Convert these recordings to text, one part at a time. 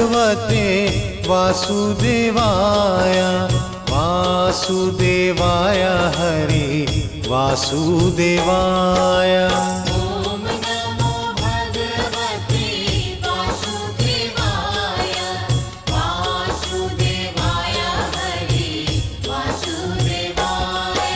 भगवते वासुदेवाय वासुदेवाय हरि वासुदेवाय। ओम नमो भगवते वासुदेवाय वासुदेवाय हरि वासुदेवाय।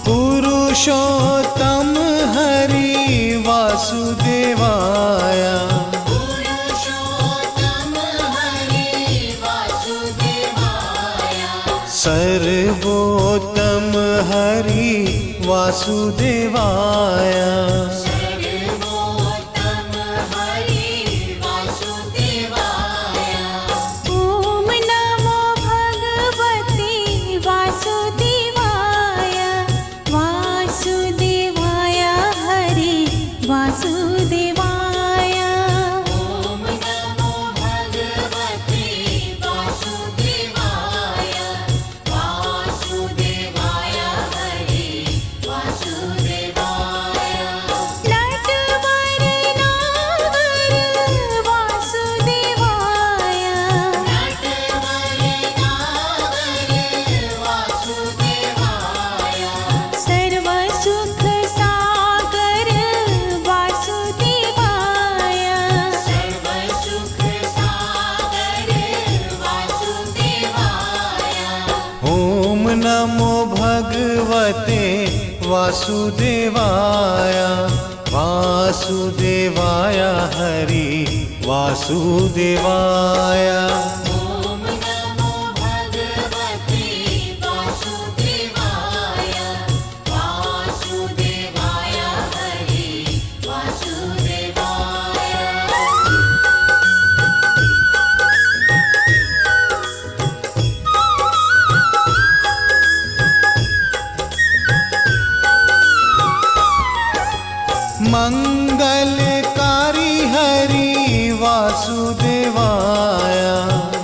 पुरुषोत्तम हरि वासुदेवाय पुरुषोत्तम हरि वासुदेवाय। सर्वोत्तम हरि वासुदेवाय। सर्वोत्तम हरि वासुदेवाय। ओम नमो भगवते वासुदेवाय वासुदेवाय हरि वासुदेवाय। ओम नमो भगवते वासुदेवाय वासुदेवाय हरि वासुदेवाय। नटवर नागर वासुदेवाय नटवर नागर वासुदेवाय। सर्व सुख सागर वासुदेवाय। सर्व सुख सागर वासुदेवाय। ओम नमो भगवते वासुदेवाय वासुदेवाय हरि वासुदेवाय। ओम नमो भगवते वासुदेवाय वासुदेवाय हरि वासुदेवाय। मंगलकारी हरि वासुदेवाय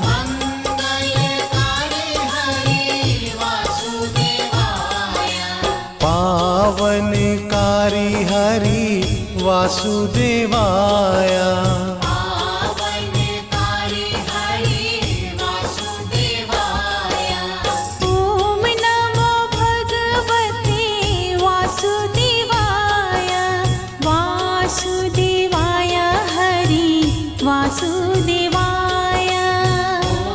मंगलकारी हरि वासुदेवाय। पावनकारी हरि वासुदेवाय। पावनकारी हरि वासुदेवाय। ओम नमो भगवते वासुदेवाय वासुदेवाय हरि वासुदेवाय।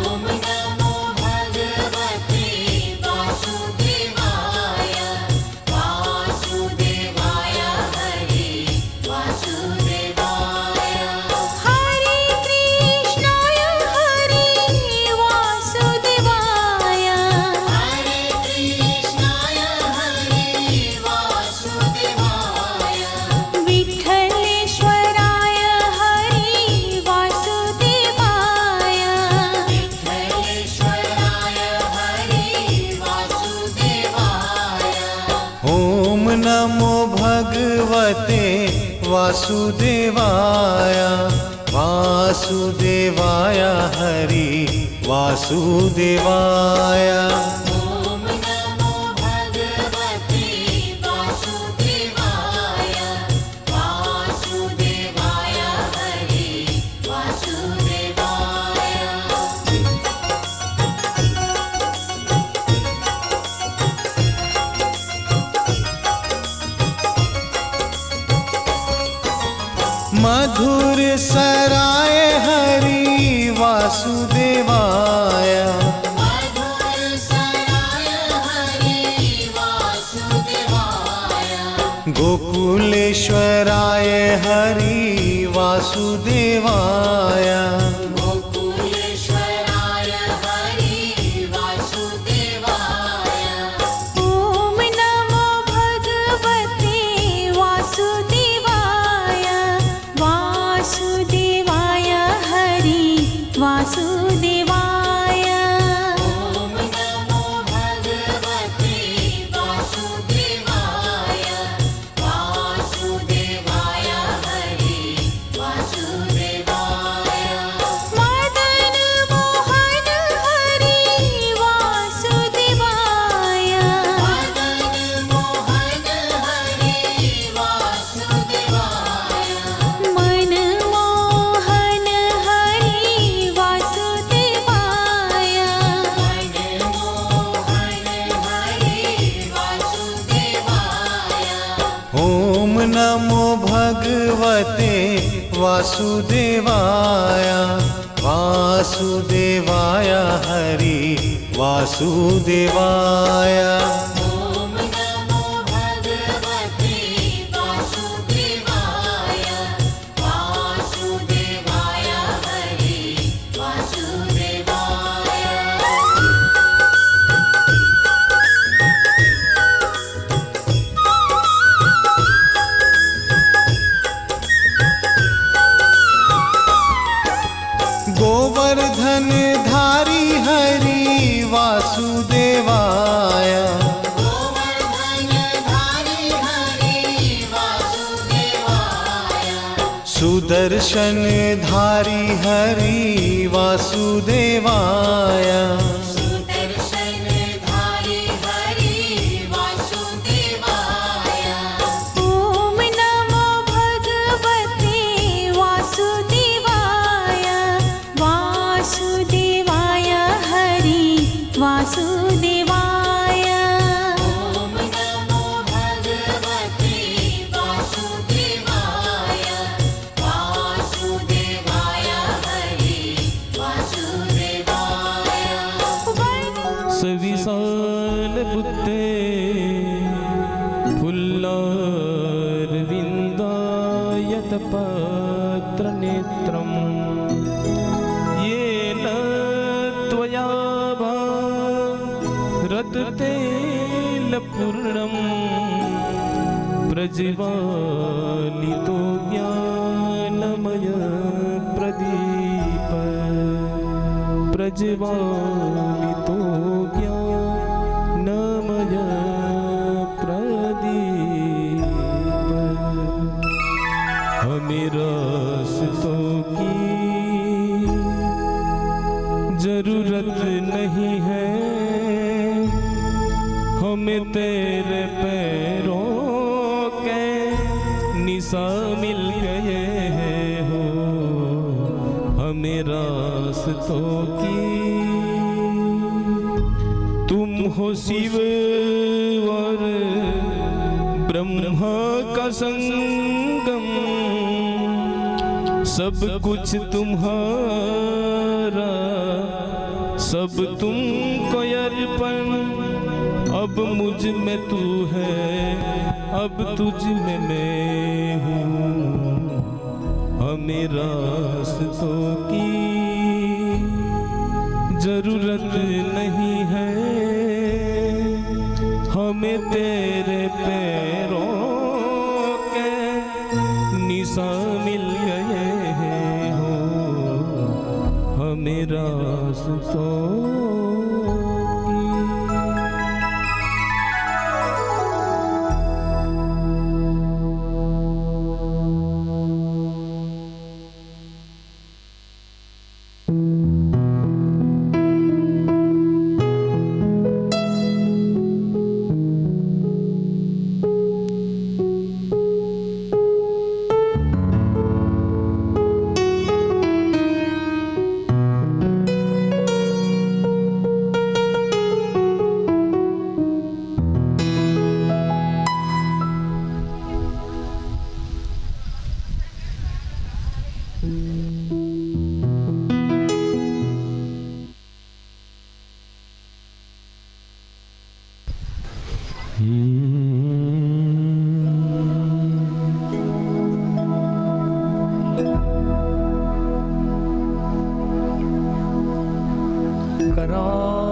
ओम नमो भगवते वासुदेवाय वासुदेवाय हरि वासुदेवाय। हरे कृष्णाय हरि वासुदेवाय हरे कृष्णाय हरि वासुदेवाय। विठ्ठलेश्वराय हरि वासुदेवाय। विठ्ठलेश्वराय हरि वासुदेवाय। ओम नमो भगवते वासुदेवाय वासुदेवाय हरि वासुदेवाय। ओम नमो भगवते वासुदेवाय वासुदेवाय हरि वासुदेवाय। मधुर सराय हरि वासुदेवाय मधुर सराय हरि वासुदेवाय। गोकुलेश्वराय हरि वासुदेवाय। गोकुलेश्वराय हरि वासुदेवाय। ओम नमो भगवते वासुदेवाय वासुदेवाय हरि वासुदेवाय। ओम नमो भगवते वासुदेवाय वासुदेवाय हरि वासुदेवाय। नमो भगवते वासुदेवाय वासुदेवाय हरि वासुदेवाय। ॐ नमो भगवते वासुदेवाय वासुदेवाय हरि वासुदेवाय। गोवर्धन धारी हरि वासुदेवाय गोवर्धन धारी हरि वासुदेवाय। सुदर्शन धारी हरि वासुदेवाय सुदर्शन धारी हरि वासुदेवाय। ॐ नमो भगवते वासुदेवाय वासुदेवाय हरि वासुदेवाय। ॐ नमो भगवते वासुदेवाय वासुदेवाय हरि वासुदेवाय। सविशाल बुद्धे फुल्लारविन्दायत पत्रनेत्रम् येन त्वया रततेलपूर्णं प्रज्वालितो ज्ञानमय प्रदीप प्रज्वालितो ज्ञानमय प्रदीप। हमें रास्तों की जरूरत नहीं है, हमें तेरे पैरों के निशा मिल गए हैं हो। हमें रास्तों की तुम हो शिव और ब्रह्मा का संगम, सब कुछ तुम्हारा सब तुमको अर्पण। अब मुझ में तू है, अब तुझ में मैं हूँ। हमें रास्तों की जरूरत नहीं है, हमें तेरे पैरों के निशान मिल गए हैं हो। हमें रास्तों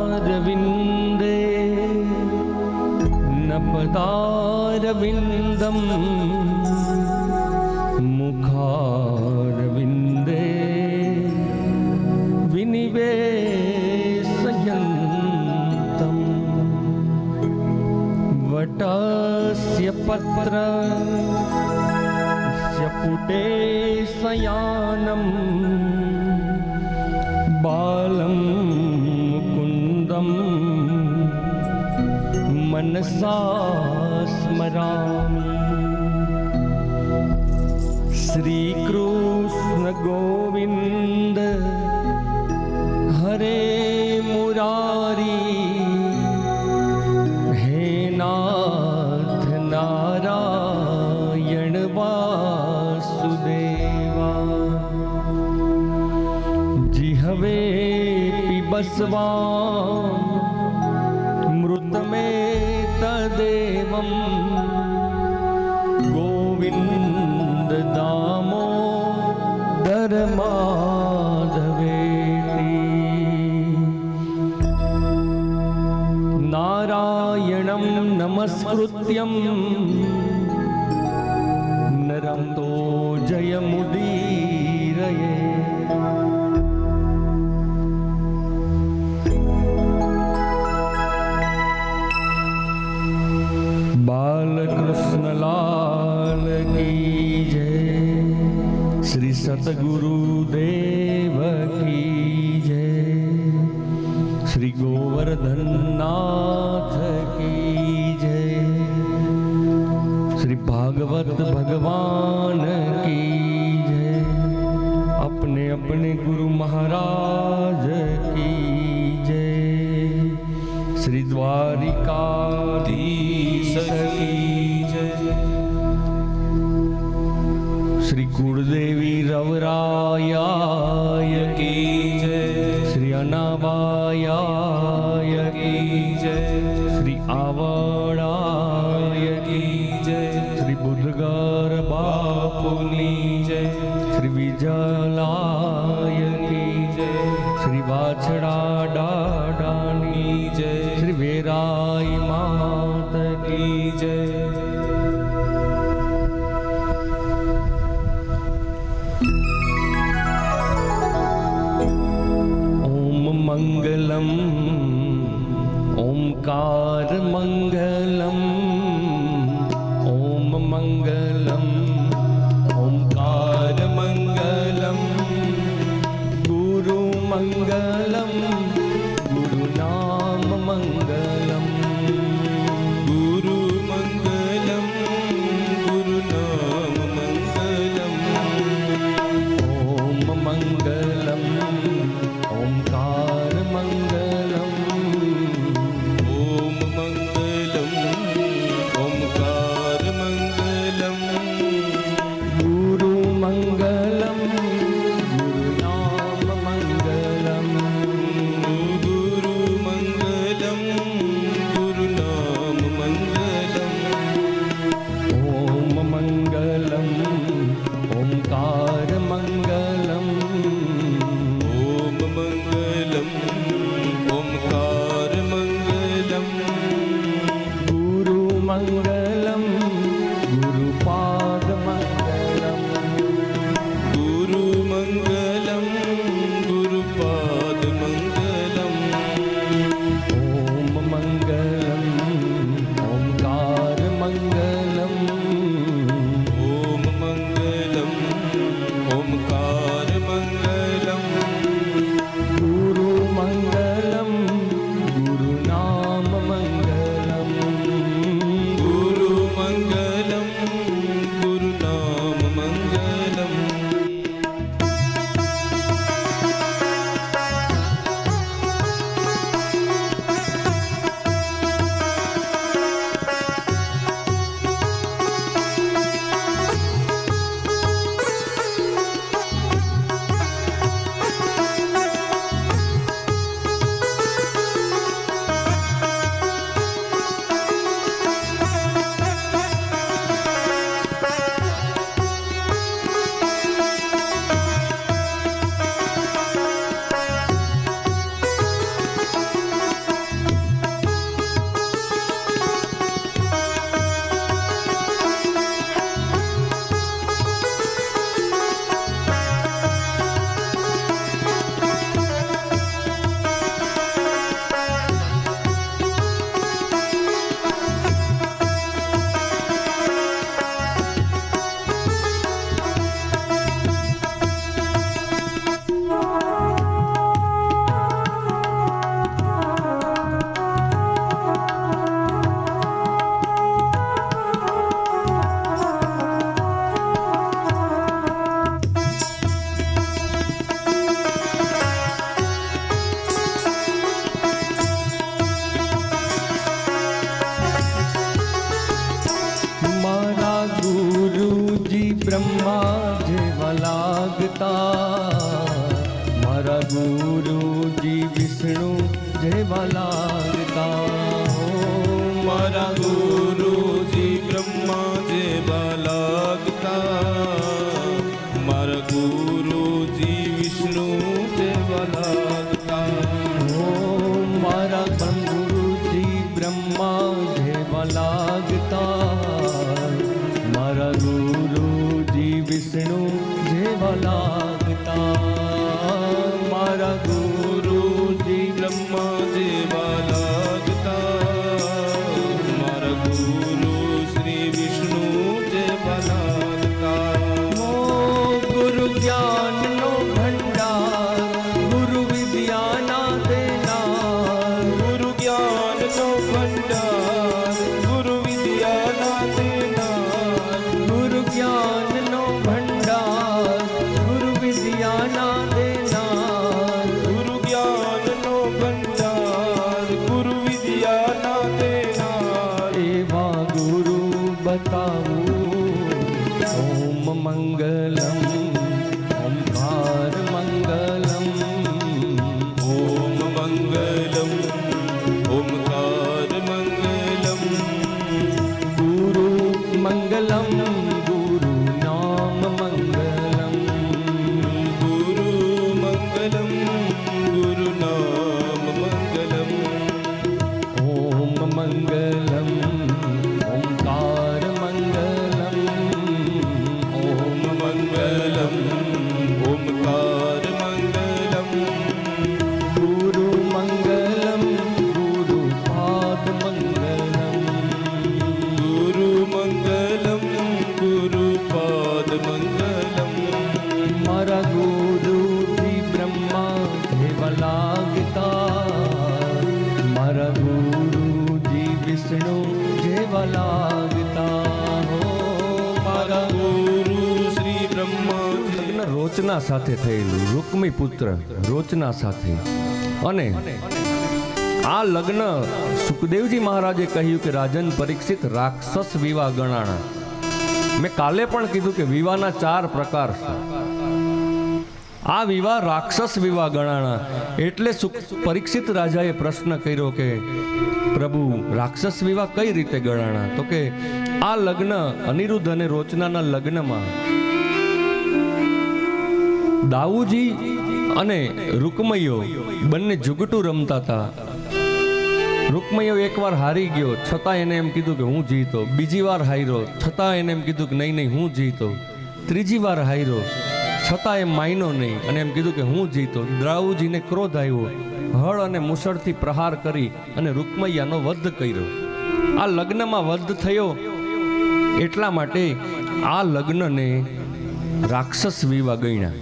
करारविन्दे नपदारविन्दं मुखारविन्दे विनिवेशयन्तं वटस्य पत्रस्य पुटे शयानं बालं मुकुन्दं मनसा स्मरामि। श्रीकृष्ण गोविन्द हरे मुरारी, हे नाथ नारायण बसवा मृत में तदेवं गोविंद दामोदर माधवेति नारायणं नमस्कृत्यं नरं तो जयमुदीरये बालकृष्ण लाल की जय, श्री सतगुरुदेव की जय, श्री गोवर्धन नाथ की जय, श्री भागवत भगवान की जय, अपने अपने गुरु महाराज की जय, श्री द्वारिकाधीश की जय, श्री कुलदेवी रवराय की जय, श्री अनाबायाय की जय, श्री आवड़ाय की जय, श्री बुद्धगर बापुनी जय, श्री विजलाय की जय, श्री वाछड़ा डाडानी जय, श्री वेराई मात की जय। ओम मंगलम ओंकार मंगलम, ओम मंगलम ओंकार मंगलम, गुरु मंगलम गुरु नाम मंगलम, गुरु मंगलम गुरु नाम मंगलम, ओम मंगलम ओंकार मंगलम, ओम मंगलम ओंकार मंगलम, गुरु मंगलम गुरु नाम मंगलम, गुरु मंगलम गुरु नाम मंगलम, ओम मंगलम ओंकार मंगलम, ओम मंगलम ओंकार मंगलम, गुरु मंगलम गुरुपाद मंगलम, गुरु मंगलम गुरुपाद मंगलम, ओम मंगलम ओंकार मंगलम, ओम मंगलम ओंकार मंगलम, गुरु मंगलम गुरु नाम मंगलम, गुरु मंगलम गुरु नाम मंगलम। ब्रह्मा जेवा लागता, मारा गुरु जी विष्णु જેવા લાગતા મારા ગુરુજી બ્રહ્મા જેવા લાગતા, મારા ગુરુજી વિષ્ણુ જેવા લાગતા. મારા ગુરુજી બ્રહ્મા જેવા લાગતા, મારા ગુરુજી વિષ્ણુ જેવા લાગતા. મારા ગુરુજી બ્રહ્મા જેવા લાગતા, મારા ગુરુ શ્રી વિષ્ણુ જેવા લાગતા. ગુરુ જ્ઞાનનો ભંડાર, ગુરુ વિદ્યાના દેનાર, ગુરુ જ્ઞાનનો ભંડાર, ગુરુ વિદ્યાના દેનાર. ગુરુ જ્ઞાનનો ભંડાર, ગુરુ વિદ્યાના દેનાર. ગુરુ જ્ઞાનનો ભંડાર, ગુરુ વિદ્યાના દેનાર. એવા ગુરુ બતાવું. ઓમ મંગલમ ઓમકાર મંગલમ. ઓમ મંગલમ ઓમકાર મંગલમ. ગુરુ મંગલમ ગુરુ નામ મંગલમ. ગુરુ મંગલમ ગુરુ નામ મંગલમ. ઓમ મંગલમ ઓમકાર મંગલમ. ઓમ મંગલમ ઓમકાર મંગલમ. ગુરુ મંગલમ ગુરુ પાદ મંગલમ. ગુરુ મંગલમ ગુરુ પાદ મંગલમ. મારા ગુરુજી બ્રહ્મા જેવા લાગતા, મારા ગુરુજી વિષ્ણુ જેવા લાગતા. મારા ગુરુ શ્રી બ્રહ્મા લગ્ન રોચના સાથે થયેલું, રૂકમી પુત્ર રોચના સાથે. અને આ લગ્ન સુખદેવજી મહારાજે કહ્યું કે રાજન પરીક્ષિત રાક્ષસ વિવાહ ગણાણા. મેં કાલે પણ કીધું કે વિવાહના 4 પ્રકાર છે. આ વિવાહ રાક્ષસ વિવાહ ગણાણા. એટલે પરીક્ષિત રાજાએ પ્રશ્ન કર્યો કે પ્રભુ રાક્ષસ વિવાહ કઈ રીતે ગણાણા? તો કે આ લગ્ન અનિરુદ્ધ અને રોચનાના લગ્નમાં દાઉજી અને રૂકમૈયો બંને જુગટું રમતા હતા. રૂકમૈયો એકવાર હારી ગયો, છતાં એને એમ કીધું કે હું જીતો. બીજી વાર હાર્યો, છતાં એને એમ કીધું કે નહીં નહીં હું જીતો. ત્રીજી વાર હાર્યો, છતાં એમ માન્યો નહીં અને એમ કીધું કે હું જીતો. દાઉજીને ક્રોધ આવ્યો, હળ અને મુસળથી પ્રહાર કરી અને રૂકમૈયાનો વધ કર્યો. આ લગ્નમાં વધ થયો. એટલા માટે આ લગ્નને રાક્ષસ વિવાહ ગણ્યા.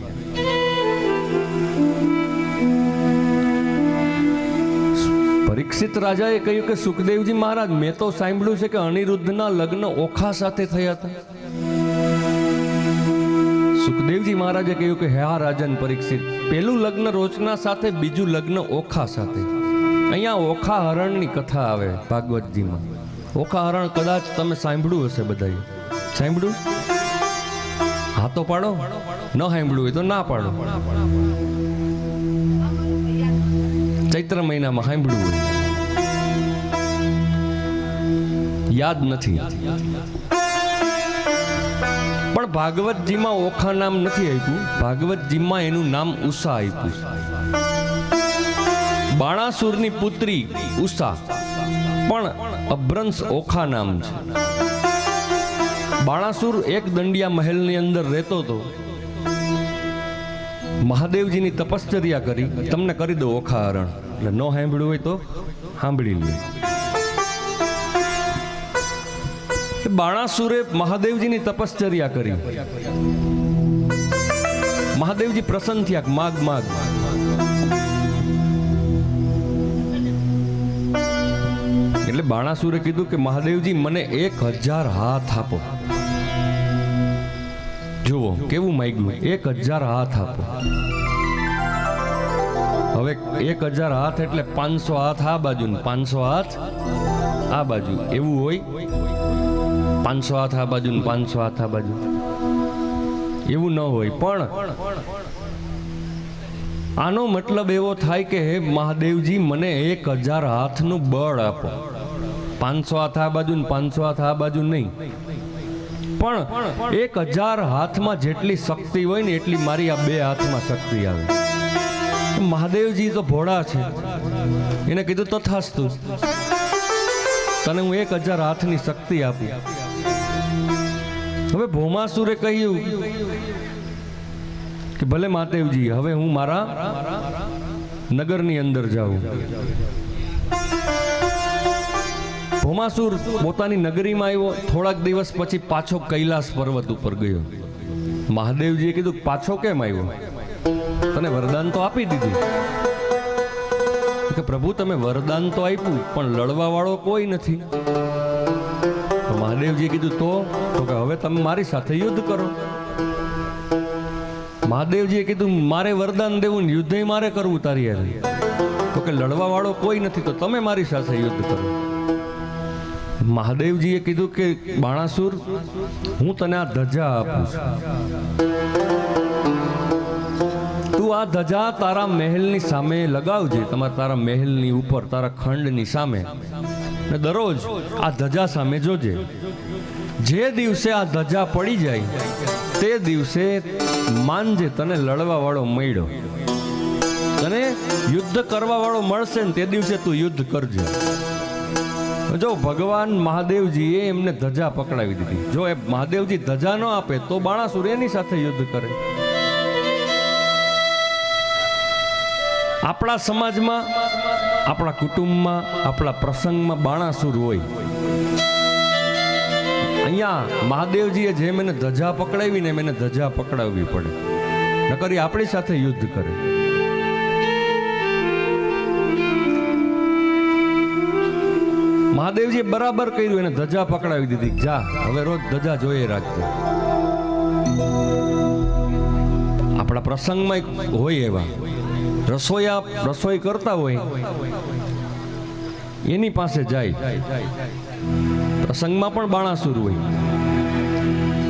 પરીક્ષિત રાજાએ કહ્યું કે સુખદેવજી મહારાજ, મેં તો સાંભળ્યું છે કે અનિરુદ્ધના લગ્ન ઓખા સાથે થયા હતા. સુખદેવજી મહારાજે કહ્યું કે હા રાજન પરીક્ષિત, પેલું લગ્ન રોચના સાથે, બીજું લગ્ન ઓખા સાથે. અહીંયા ઓખા હરણની કથા આવે ભાગવતજીમાં. ઓખા હરણ કદાચ તમે સાંભળ્યું હશે, બધાએ સાંભળ્યું? હા તો પાડો, ન સાંભળ્યું હોય તો ના પાડો. ચૈત્ર મહિનામાં સાંભળ્યું હોય, યાદ નથી. પણ ભાગવતજીમાં ઓખા નામ નથી આપ્યું, ભાગવતજીમાં એનું નામ ઉષા આપ્યું. બાણાસુરની પુત્રી ઉષા, પણ અભ્રંશ ઓખા નામ છે. બાણાસુર એક દંડિયા મહેલની અંદર રહેતો હતો. મહાદેવજીની તપશ્ચર્યા કરી. તમને કરી દો ઓખા હરણ, એટલે ન સાંભળ્યું હોય તો સાંભળી લે. બાણાસુરે મહાદેવજીની તપશ્ચર્યા કરી. મહાદેવજી પ્રસન્ન થયા, માગ માગ. એટલે બાણાસુરે કીધું કે મહાદેવજી મને 1000 હાથ આપો. જુઓ કેવું માંગ્યું, 1000 હાથ આપો. હવે 1000 હાથ એટલે 500 હાથ આ બાજુ ને 500 હાથ આ બાજુ, એવું હોય? 500 હાથ આ બાજુ ને 500 હાથ આ બાજુ, એવું ન હોય. પણ આનો મતલબ એવો થાય કે હે મહાદેવજી મને 1000 હાથનું બળ આપો. 500 હાથ આ બાજુ ને 500 હાથ આ બાજુ નહીં, પણ 1000 હાથમાં જેટલી શક્તિ હોય ને એટલી મારી આ 2 હાથમાં શક્તિ આવે. મહાદેવજી તો ભોળા છે, એને કીધું તથાસ્તુ, તને હું 1000 હાથની શક્તિ આપી. હવે ભૌમાસુરે કહ્યું કે ભલે મહાદેવજી, હવે હું મારા નગરની અંદર જાઉં. ભૌમાસુર પોતાની નગરીમાં આવ્યો. થોડાક દિવસ પછી પાછો કૈલાસ પર્વત ઉપર ગયો. મહાદેવજીએ કીધું પાછો કેમ આવ્યો? તને વરદાન તો આપી દીધું. કે પ્રભુ તમે વરદાન તો આપ્યું પણ લડવા વાળો કોઈ નથી. તો મહાદેવજીએ કીધું તો કે હવે તમે મારી સાથે યુદ્ધ કરો. મહાદેવજીએ કીધું મારે વરદાન દેવું ને યુદ્ધ મારે કરવું તારી હારે. તો કે લડવા વાળો કોઈ નથી, તો તમે મારી સાથે યુદ્ધ કરો. મહાદેવજીએ કીધું કે બાણાસુર, હું તને આ ધજા આપું છું. તું આ ધજા તારા મહેલની સામે લગાવજે, તારા મહેલની ઉપર, તારા ખંડની સામે, ને દરરોજ આ ધજા સામે જોજે. જે દિવસે આ ધજા પડી જાય તે દિવસે માનજે તને લડવા વાળો મળ્યો, તને યુદ્ધ કરવા વાળો મળશે ને તે દિવસે તું યુદ્ધ કરજે. જો ભગવાન મહાદેવજીએ એમને ધજા પકડાવી દીધી. જો એ મહાદેવજી ધજા ન આપે તો બાણાસુર એની સાથે યુદ્ધ કરે. આપણા સમાજમાં, આપણા કુટુંબમાં, આપણા પ્રસંગમાં બાણાસુર હોય. અહીંયા મહાદેવજીએ જેમ એને ધજા પકડાવીને એમ એને ધજા પકડાવવી પડે, નકર એ આપણી સાથે યુદ્ધ કરે. મહાદેવજીએ બરાબર કર્યું, એને ધજા પકડાવી દીધી. જા હવે રોજ ધજા જોઈએ રાખજે. આપણા પ્રસંગમાં હોય એવા રસોઈ કરતા હોય એની પાસે જાય. પ્રસંગમાં પણ બાણાસુર હોય.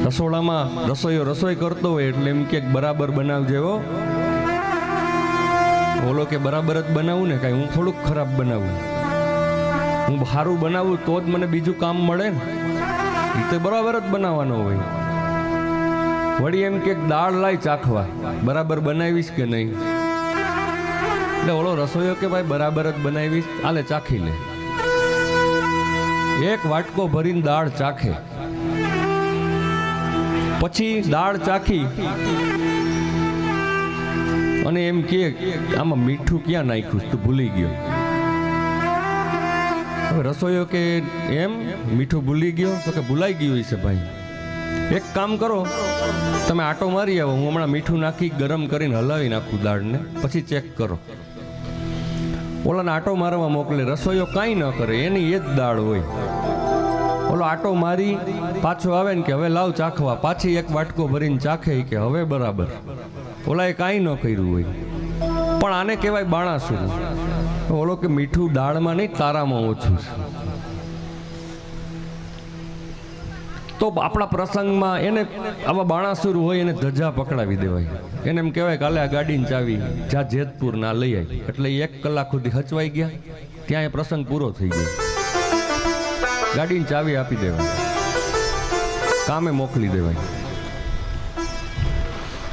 રસોડામાં રસોઈ કરતો હોય એટલે એમ કે બરાબર બનાવજે હો. બોલો કે બરાબર જ બનાવું ને, કાંઈ હું થોડુંક ખરાબ બનાવું. હું સારું બનાવું તો જ મને બીજું કામ મળે ને. એ તો બરાબર જ બનાવવાનો હોય. વળી એમ કે દાળ લાઈ ચાખવા, બરાબર બનાવીશ કે નહીં? એટલે ઓલો રસોઈયો કે ભાઈ બરાબર જ બનાવીશ, આલે ચાખી લે. એક વાટકો ભરીને દાળ ચાખે. પછી દાળ ચાખી અને એમ કે આમાં મીઠું ક્યાં નાખ્યું, તું ભૂલી ગયો. હવે રસોઈયો કે એમ મીઠું ભૂલી ગયો? તો કે ભૂલાઈ ગયું છે ભાઈ. એક કામ કરો, તમે આટો મારી આવો, હું હમણાં મીઠું નાખી ગરમ કરીને હલાવી નાખું દાળને, પછી ચેક કરો. ઓલાને આટો મારવા મોકલે. રસોઈયો કાંઈ ન કરે, એની એ જ દાળ હોય. ઓલો આટો મારી પાછો આવે ને કે હવે લાવ ચાખવા. પાછી એક વાટકો ભરીને ચાખે કે હવે બરાબર. ઓલાએ કાંઈ ન કર્યું હોય. પણ આને કહેવાય બાણાસુર. ઓલો કે મીઠું દાળમાં નહીં, તારામાં ઓછું છે. તો આપણા પ્રસંગમાં એને આવા બાણાસુર હોય એને ધજા પકડાવી દેવાય. એને એમ કહેવાય કે હાલે આ ગાડીની ચાવી જા જેતપુર ના લઈ આવી. એટલે 1 કલાક સુધી હચવાઈ ગયા, ત્યાં એ પ્રસંગ પૂરો થઈ ગયો. ગાડીની ચાવી આપી દેવાય, કામે મોકલી દેવાય.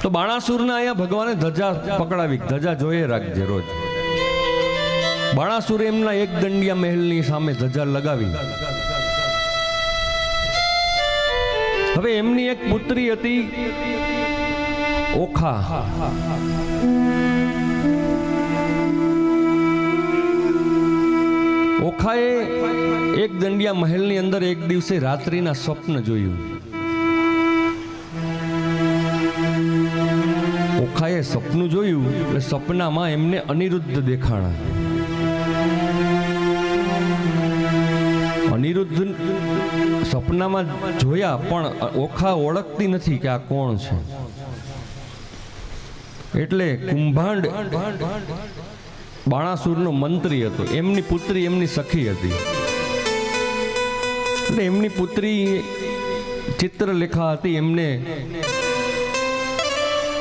તો બાણાસુરના અહીંયા ભગવાને ધજા પકડાવી. ધજા જોઈએ રાખજે રોજ. બાણાસુરે એમના એક દંડિયા મહેલની સામે ધજા લગાવી. હવે એમની એક પુત્રી હતી ઓખા. ઓખાએ એક દંડિયા મહેલની અંદર એક દિવસે રાત્રિના સ્વપ્ન જોયું. ઓખાએ સપનું જોયું એટલે સપનામાં એમને અનિરુદ્ધ દેખાણા. અનિરુદ્ધ સપનામાં જોયા પણ ઓખા ઓળખતી નથી કે આ કોણ છે. એટલે કુંભાંડ બાણાસુરનો મંત્રી હતો. એમની પુત્રી એમની સખી હતી. એટલે એમની પુત્રી ચિત્રલેખા હતી. એમને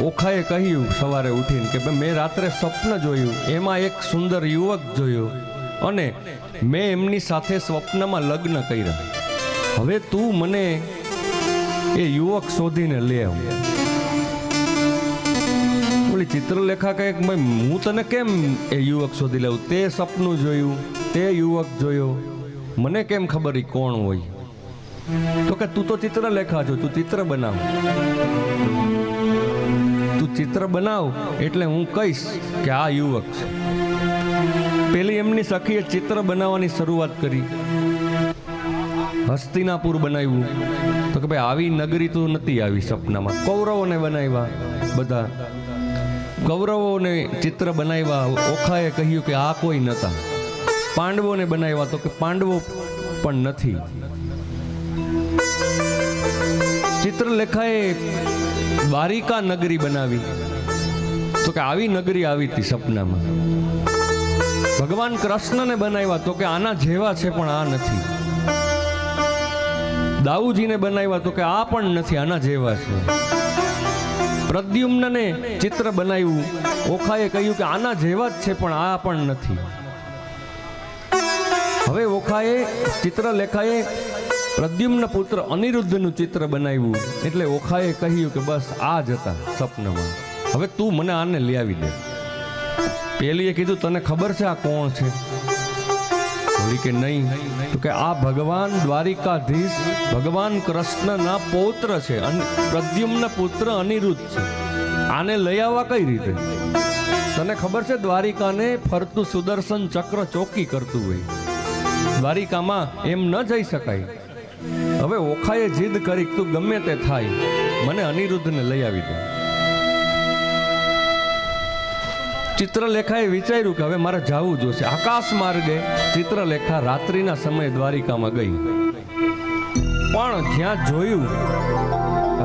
ઓખાએ કહ્યું સવારે ઉઠીને કે ભાઈ મેં રાત્રે સ્વપ્ન જોયું, એમાં એક સુંદર યુવક જોયો અને મેં એમની સાથે સ્વપ્નમાં લગ્ન કર્યા. હવે તું મને એ યુવક શોધીને લે આવ. ઓલી ચિત્રલેખા કહે કે ભાઈ હું તને કેમ એ યુવક શોધી લઉં? તે સપનું જોયું, તે યુવક જોયો, મને કેમ ખબર એ કોણ હોય? તો કે તું તો ચિત્રલેખા છો, તું ચિત્ર બનાવ. તું ચિત્ર બનાવ એટલે હું કહીશ કે આ યુવક છે. પેલી એમની સખીએ ચિત્ર બનાવવાની શરૂઆત કરી. હસ્તિનાપુર બનાવ્યું. તો કે ભાઈ આવી નગરી તો નથી આવી સપનામાં. કૌરવોને બનાવ્યા, બધા કૌરવોને ચિત્ર બનાવ્યા. ઓખાએ કહ્યું કે આ કોઈ નતા. પાંડવોને બનાવ્યા. તો કે પાંડવો પણ નથી. ચિત્રલેખાએ દ્વારિકા નગરી બનાવી. તો કે આવી નગરી આવી હતી સપનામાં. ભગવાન કૃષ્ણને બનાવ્યા. તો કે આના જેવા છે પણ આ નથી. દાઉજીને બનાવ્યા. તો કે આ પણ નથી, આના જેવા છે. પ્રદ્યુમ્નને ચિત્ર બનાવ્યું. ઓખાએ કહ્યું કે આના જેવા જ છે પણ આ પણ નથી. હવે ઓખાએ ચિત્રલેખાએ પ્રદ્યુમ્ન પુત્ર અનિરુદ્ધનું ચિત્ર બનાવ્યું. એટલે ઓખાએ કહ્યું કે બસ આ જ હતા સપનામાં. હવે તું મને આને લઈ આવી દે. પેલીએ કીધું તને ખબર છે આ કોણ છે? બોલી કે નહીં. તો કે આ ભગવાન દ્વારિકાધીશ ભગવાન કૃષ્ણના પૌત્ર છે. પ્રદ્યુમ્ન પુત્ર અનિરુદ્ધ છે. આને લઈ આવવા કઈ રીતે? તને ખબર છે દ્વારિકાને ફરતું સુદર્શન ચક્ર ચોકી કરતું હોય. દ્વારિકામાં એમ ન જઈ શકાય. હવે ઓખાએ જીદ કરી તું ગમે તે થાય, મને અનિરુદ્ધને લઈ આવી દે. ચિત્રલેખાએ વિચાર્યું કે હવે મારે જવું જોશે. આકાશ માર્ગે ચિત્રલેખા રાત્રિના સમયે દ્વારિકામાં ગઈ. પણ જ્યાં જોયું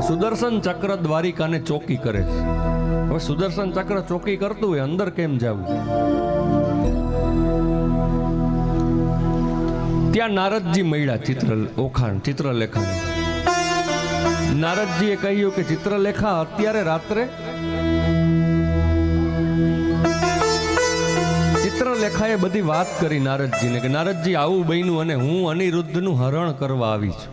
સુદર્શન ચક્ર દ્વારિકાને ચોકી કરે છે. હવે સુદર્શન ચક્ર ચોકી કરતું હોય, અંદર કેમ જવું? ત્યાં નારદજી મળ્યા ચિત્રલેખાને. નારદજીએ કહ્યું કે ચિત્રલેખા અત્યારે રાત્રે. ચિત્રલેખાએ બધી વાત કરી નારદજીને કે નારદજી આવું બન્યું અને હું અનિરુદ્ધનું હરણ કરવા આવી છું.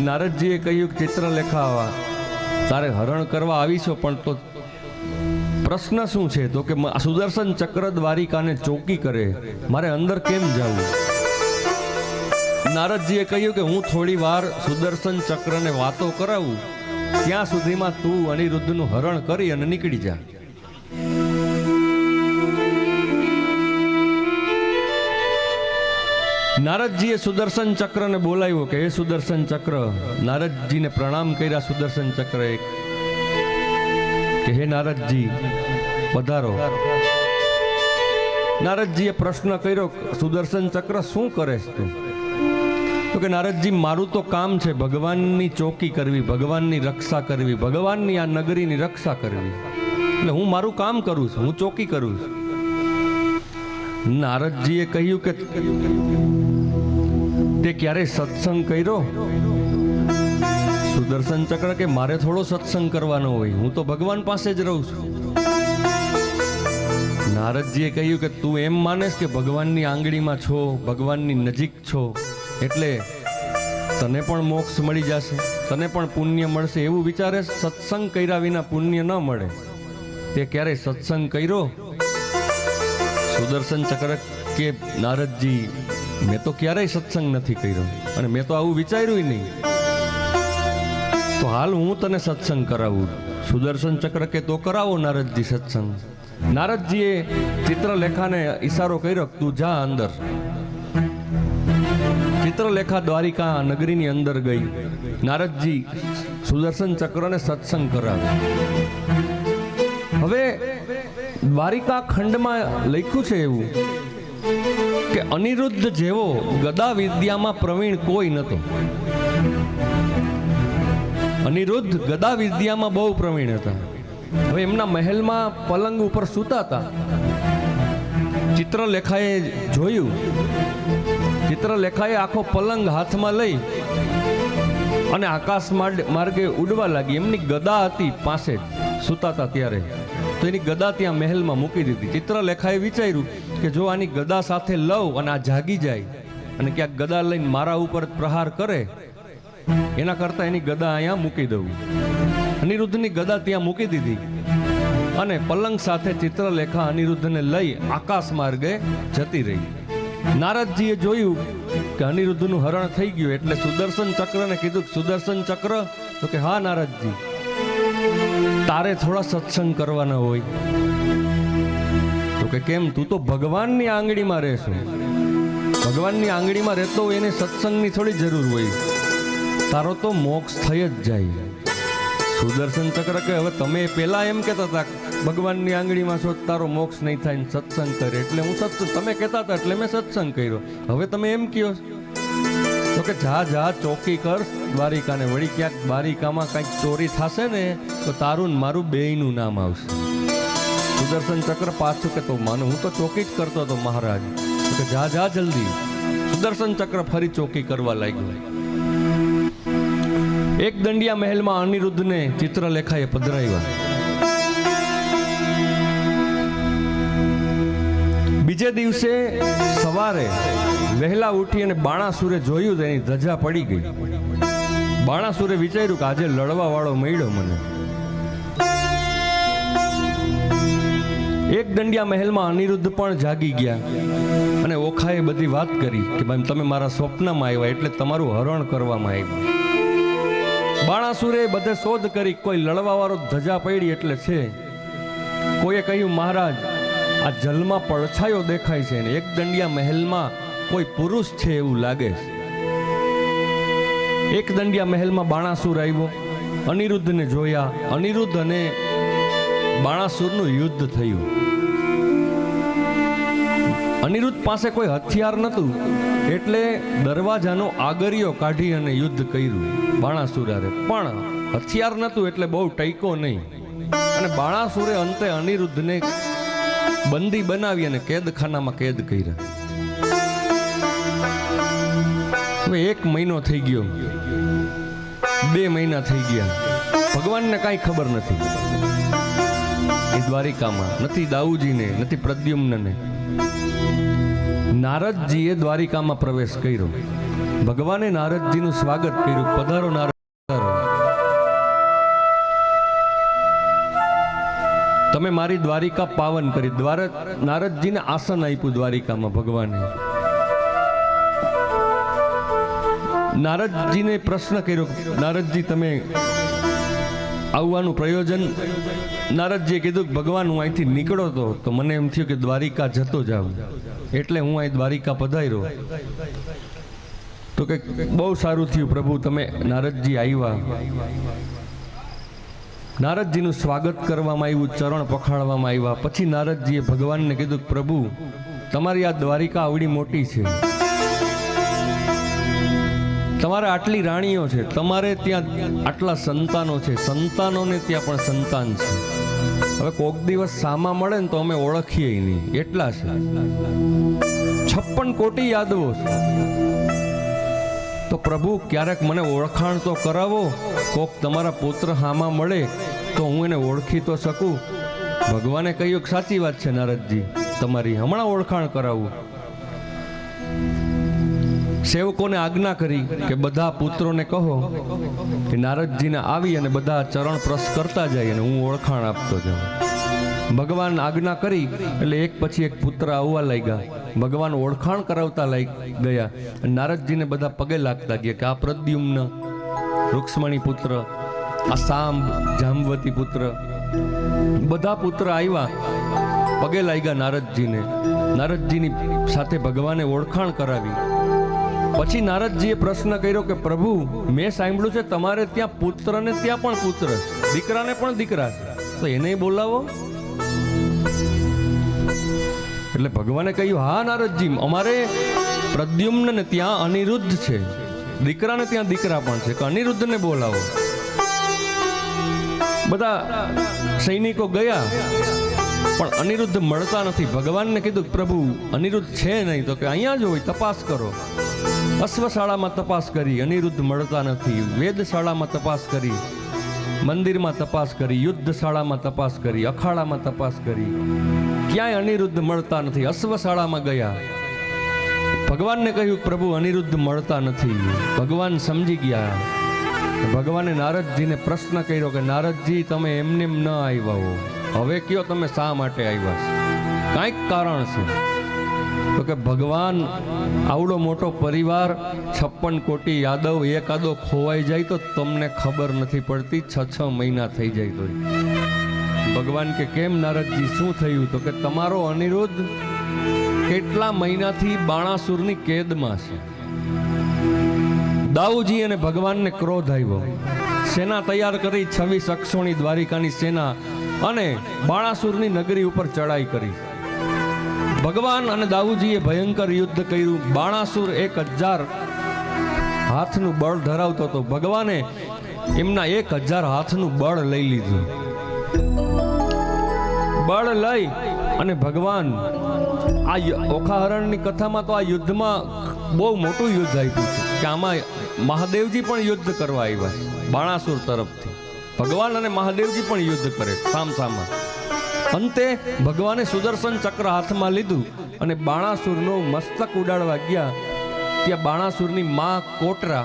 નારદજીએ કહ્યું કે ચિત્રલેખા તારે હરણ કરવા આવી છો, પણ તો પ્રશ્ન શું છે? તો કે સુદર્શન ચક્ર દ્વારિકાને ચોકી કરે, મારે અંદર કેમ જવું? નારદજીએ કહ્યું કે હું થોડી વાર સુદર્શન ચક્રને વાતો કરાવું, ત્યાં સુધીમાં તું અનિરુદ્ધનું હરણ કરી અને નીકળી જા. નારદજીએ સુદર્શન ચક્રને બોલાવ્યો કે હે સુદર્શન ચક્ર. નારદજીને પ્રણામ કર્યા સુદર્શન ચક્રએ કે હે નારદજી પધારો. નારદજીએ પ્રશ્ન કર્યો સુદર્શન ચક્ર શું કરે છે તું? તો કે નારદજી મારું તો કામ છે ભગવાનની ચોકી કરવી, ભગવાનની રક્ષા કરવી, ભગવાનની આ નગરીની રક્ષા કરવી. એટલે હું મારું કામ કરું છું, હું ચોકી કરું છું. નારદજીએ કહ્યું કે તે ક્યારે સત્સંગ કર્યો? સુદર્શન ચક્ર કે મારે થોડો સત્સંગ કરવાનો હોય, હું તો ભગવાન પાસે જ રહું છું. નારદજીએ કહ્યું કે તું એમ માનેસ કે ભગવાનની આંગળીમાં છો, ભગવાનની નજીક છો, એટલે તને પણ મોક્ષ મળી જશે, તને પણ પુણ્ય મળશે એવું વિચારે? સત્સંગ કર્યા વિના પુણ્ય ન મળે. તે ક્યારે સત્સંગ કર્યો? સુદર્શન ચક્ર કે નારદજી મેં તો ક્યારેય સત્સંગ નથી કર્યો અને મેં તો આવું વિચાર્યું નહીં. તો હાલ હું તને સત્સંગ કરાવું. સુદર્શન ચક્ર કે તો કરાવો નારદજી સત્સંગ. નારદજીએ ચિત્રલેખાને ઈશારો કર્યો તું જા અંદર. ચિત્રલેખા દ્વારિકા નગરીની અંદર ગઈ. નારદજી સુદર્શન ચક્રને સત્સંગ કરાવે. હવે દ્વારિકા ખંડમાં લખ્યું છે એવું કે અનિરુદ્ધ જેવો ગદા વિદ્યામાં પ્રવીણ કોઈ નતો. અનિરુદ્ધ ગદા વિદ્યામાં બહુ પ્રવીણ હતા. હવે એમના મહેલમાં પલંગ ઉપર સૂતા હતા. ચિત્રલેખાએ જોયું ચિત્રલેખાએ આખો પલંગ હાથમાં લઈ અને આકાશ માર્ગે ઉડવા લાગી. એમની ગદા હતી પાસે જ સૂતા હતા ત્યારે, તો એની ગદા ત્યાં મહેલમાં મૂકી દીધી. ચિત્રલેખાએ વિચાર્યું કે જો આની ગદા સાથે લઉં અને આ જાગી જાય અને ક્યાંક ગદા લઈને મારા ઉપર પ્રહાર કરે, એના કરતાં એની ગદા અહીંયા મૂકી દઉં. અનિરુદ્ધની ગદા ત્યાં મૂકી દીધી અને પલંગ સાથે ચિત્રલેખા અનિરુદ્ધને લઈ આકાશ માર્ગે જતી રહી. નારદજીએ જોયું કે અનિરુદ્ધનું હરણ થઈ ગયું એટલે સુદર્શન ચક્રને કીધું, સુદર્શન ચક્ર? તો કે હા નારદજી, તારે થોડા સત્સંગ કરવાના હોય. તો કે કેમ? તું તો ભગવાનની આંગળીમાં રહેશો, ભગવાનની આંગળીમાં રહેતો હોય એને સત્સંગની થોડી જરૂર હોય, તારો તો મોક્ષ થઈ જ જાય. સુદર્શન ચક્ર કે હવે તમે પેલા એમ કહેતા હતા ભગવાનની આંગળીમાં છો તારો મોક્ષ નહીં થાય ને સત્સંગ કરે, એટલે હું તમે કહેતા હતા એટલે મેં સત્સંગ કર્યો. હવે તમે એમ કહો? તો કે જા ચોકી કર દ્વારિકાને, વળી ક્યાંક દ્વારિકામાં કંઈક ચોરી થશે ને તો તારું ને મારું બેયનું નામ આવશે. સુદર્શન ચક્ર પાછું કે તો માનો હું તો ચોકી જ કરતો હતો મહારાજ. તો કે જા જલ્દી. સુદર્શન ચક્ર ફરી ચોકી કરવા લાગ્યું. એક દંડિયા મહેલમાં અનિરુદ્ધને ચિત્રલેખાએ પધરાવ્યા. બીજે દિવસે સવારે વહેલા ઉઠી અને બાણાસુરે જોયું તો એની ધજા પડી ગઈ. બાણાસુરે વિચાર્યું કે આજે લડવા વાળો મળ્યો મને. એક દંડિયા મહેલમાં અનિરુદ્ધ પણ જાગી ગયા અને ઓખાએ બધી વાત કરી કે ભાઈ તમે મારા સ્વપ્નમાં આવ્યા એટલે તમારું હરણ કરવામાં આવ્યું. બાણાસુરે બધે શોધ કરી, કોઈ લડવા વાળો ધજા પડી એટલે છે. કોઈએ કહ્યું મહારાજ આ જલમાં પડછાયો દેખાય છે ને એક દંડિયા મહેલમાં કોઈ પુરુષ છે એવું લાગે છે. એક દંડિયા મહેલમાં બાણાસુર આવ્યો, અનિરુદ્ધને જોયા. અનિરુદ્ધ અને બાણાસુરનું યુદ્ધ થયું. અનિરુદ્ધ પાસે કોઈ હથિયાર નહોતું એટલે દરવાજાનો આગરિયો કાઢી અને યુદ્ધ કર્યું બાણાસુરારે. પણ હથિયાર નહોતું એટલે બહુ ટઈકો નહીં અને બાણાસુરે અંતે અનિરુદ્ધને બંદી બનાવી અને કેદખાનામાં કેદ કર્યા. હવે 1 મહિનો થઈ ગયો, 2 મહિના થઈ ગયા, ભગવાનને કાંઈ ખબર નથી. દ્વારિકામાં નથી દાઉજીને, નથી પ્રદ્યુમ્નને. નારદજીએ દ્વારિકામાં પ્રવેશ કર્યો. ભગવાને નારદજીનું સ્વાગત કર્યું. પધારો નારદ, તમે મારી દ્વારિકા પાવન કરી. નારદજીને આસન આપ્યું દ્વારિકામાં ભગવાને. નારદજીને પ્રશ્ન કર્યો, નારદજી તમે આવવાનું પ્રયોજન? નારદજીએ કીધું કે ભગવાન હું અહીંથી નીકળો તો મને એમ થયું કે દ્વારિકા જતો જાઉં એટલે હું અહીં દ્વારિકા પધાર્યો. તો કે બહુ સારું થયું પ્રભુ તમે નારદજી આવ્યા. નારદજીનું સ્વાગત કરવામાં આવ્યું, ચરણ પખાડવામાં આવ્યા. પછી નારદજીએ ભગવાનને કીધું કે પ્રભુ તમારી આ દ્વારિકા આવડી મોટી છે, તમારે આટલી રાણીઓ છે, તમારે ત્યાં આટલા સંતાનો છે, સંતાનોને ત્યાં પણ સંતાન છે. હવે કોક દિવસ સામા મળે ને તો અમે ઓળખીએ નહીં એટલા છે. 56 કોટી યાદવો છે. તો પ્રભુ ક્યારેક મને ઓળખાણ તો કરાવો, કોક તમારા પુત્ર હામા મળે તો હું એને ઓળખી તો શકું. ભગવાને કહ્યું કે સાચી વાત છે નારદજી, તમારી હમણાં ઓળખાણ કરાવું. સેવકોને આજ્ઞા કરી કે બધા પુત્રોને કહો કે નારદજીને આવી અને બધા ચરણ પ્રસ કરતા જાય અને હું ઓળખાણ આપતો જાઉં. ભગવાન આજ્ઞા કરી એટલે એક પછી એક પુત્ર આવવા લાગ્યા. ભગવાન ઓળખાણ કરાવતા ગયા. નારદજીને બધા પગે લાગતા ગયા કે આ પ્રદ્યુમ્ન રૂક્ષ્મણી પુત્ર, આ સાંબ જાંબવતી પુત્ર, બધા પુત્ર આવ્યા, પગે લાગ્યા નારદજીને. નારદજીની સાથે ભગવાને ઓળખાણ કરાવી. પછી નારદજીએ પ્રશ્ન કર્યો કે પ્રભુ મેં સાંભળ્યું છે તમારે ત્યાં પુત્રને ત્યાં પણ પુત્ર, દીકરાને પણ દીકરા છે, તો એને બોલાવો. એટલે ભગવાને કહ્યું હા નારદજી, અમારે પ્રદ્યુમ્નને ત્યાં અનિરુદ્ધ છે, દીકરાને ત્યાં દીકરા પણ છે, કે અનિરુદ્ધને બોલાવો. બધા સૈનિકો ગયા પણ અનિરુદ્ધ મળતા નથી. ભગવાનને કીધું પ્રભુ અનિરુદ્ધ છે નહીં, તો કે અહીંયા જ હોય, તપાસ કરો. અશ્વશાળામાં તપાસ કરી, અનિરુદ્ધ મળતા નથી. વેદશાળામાં તપાસ કરી, મંદિરમાં તપાસ કરી, યુદ્ધશાળામાં તપાસ કરી, અખાડામાં તપાસ કરી, ક્યાંય અનિરુદ્ધ મળતા નથી. અશ્વશાળામાં ગયા, ભગવાનને કહ્યું પ્રભુ અનિરુદ્ધ મળતા નથી. ભગવાન સમજી ગયા. ભગવાને નારદજીને પ્રશ્ન કર્યો કે નારદજી તમે એમને ન આવ્યા હો, હવે કયો તમે શા માટે આવ્યા છો? કાંઈક કારણ છે. તો કે ભગવાન આવડો મોટો પરિવાર 56 કોટી યાદવ એકાદો ખોવાઈ જાય તો તમને ખબર નથી પડતી, 6 મહિના થઈ જાય તો. ભગવાન કે કેમ નારદજી શું થયું? તો કે તમારો અનિરુદ્ધ કેટલા મહિનાથી બાણાસુરની કેદમાં છે. દાઉજી અને ભગવાનને ક્રોધ આવ્યો. સેના તૈયાર કરી 26 અક્ષોણી દ્વારિકાની સેના અને બાણાસુરની નગરી ઉપર ચડાઈ કરી. ભગવાન અને દાઉજીએ ભયંકર યુદ્ધ કર્યું. બાણાસુર 1000 હાથનું બળ ધરાવતો હતો. ભગવાને એમના 1000 હાથનું બળ લઈ લીધું. બળ લઈ અને ભગવાન આ ઓખાહરણની કથામાં તો આ યુદ્ધમાં બહુ મોટું યુદ્ધ આપ્યું છે કે આમાં મહાદેવજી પણ યુદ્ધ કરવા આવ્યા છે બાણાસુર તરફથી. ભગવાન અને મહાદેવજી પણ યુદ્ધ કરે સામસામા. અંતે ભગવાને સુદર્શન ચક્ર હાથમાં લીધું અને બાણાસુરનો મસ્તક ઉડાડવા ગયા. ત્યાં બાણાસુરની માં કોટરા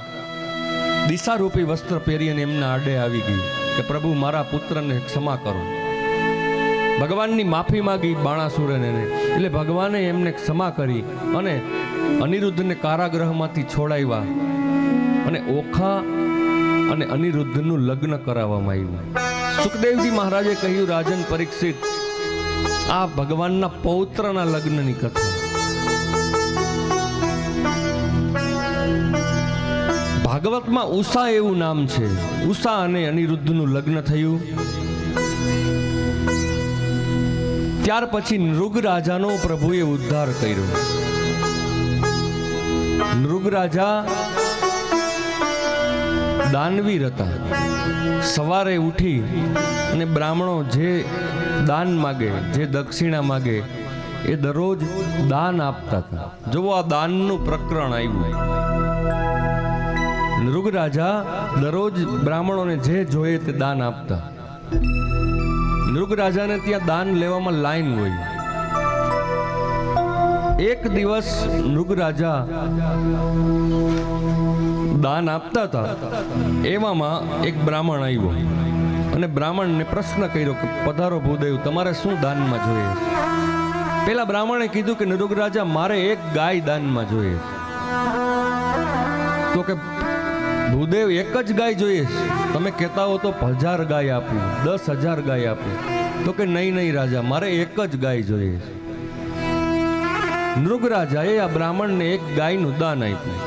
દિશારૂપી વસ્ત્ર પહેરીને એમના આડે આવી ગઈ કે પ્રભુ મારા પુત્રને ક્ષમા કરો. ભગવાનની માફી માગી બાણાસુરને, એટલે ભગવાને એમને ક્ષમા કરી અને અનિરુદ્ધને કારાગૃહમાંથી છોડાવ્યા અને ઓખા અને અનિરુદ્ધનું લગ્ન કરાવવામાં આવ્યું. સુખદેવજી મહારાજે કહ્યું રાજન પરીક્ષિત, આ ભગવાનના પૌત્રના લગ્નની કથા. ભાગવતમાં ઉષા એવું નામ છે. ઉષા અને અનિરુદ્ધનું લગ્ન થયું. ત્યાર પછી નૃગ રાજાનો પ્રભુએ ઉદ્ધાર કર્યો. નૃગ રાજા દાનવીર હતા. સવારે ઉઠી અને બ્રાહ્મણો જે દાન માગે, જે દક્ષિણા માગે એ દરરોજ દાન આપતા હતા. જુઓ આ દાનનું પ્રકરણ આવ્યું. નૃગ રાજા દરરોજ બ્રાહ્મણોને જે જોઈએ તે દાન આપતા. નૃગ રાજાને ત્યાં દાન લેવામાં લાઈન હોય. એક દિવસ નૃગ રાજા દાન આપતા હતા, એવામાં એક બ્રાહ્મણ આવ્યો અને બ્રાહ્મણને પ્રશ્ન કર્યો કે પધારો ભૂદેવ, તમારે શું દાનમાં જોઈએ? પેલા બ્રાહ્મણે કીધું કે નૃગ રાજા મારે એક ગાય દાનમાં જોઈએ. તો કે ભૂદેવ એક જ ગાય જોઈએ? તમે કહેતા હો તો 1000 ગાય આપું, 10,000 ગાય આપું. તો કે નહીં નહીં રાજા, મારે એક જ ગાય જોઈએ. નૃગ રાજાએ આ બ્રાહ્મણને એક ગાયનું દાન આપ્યું.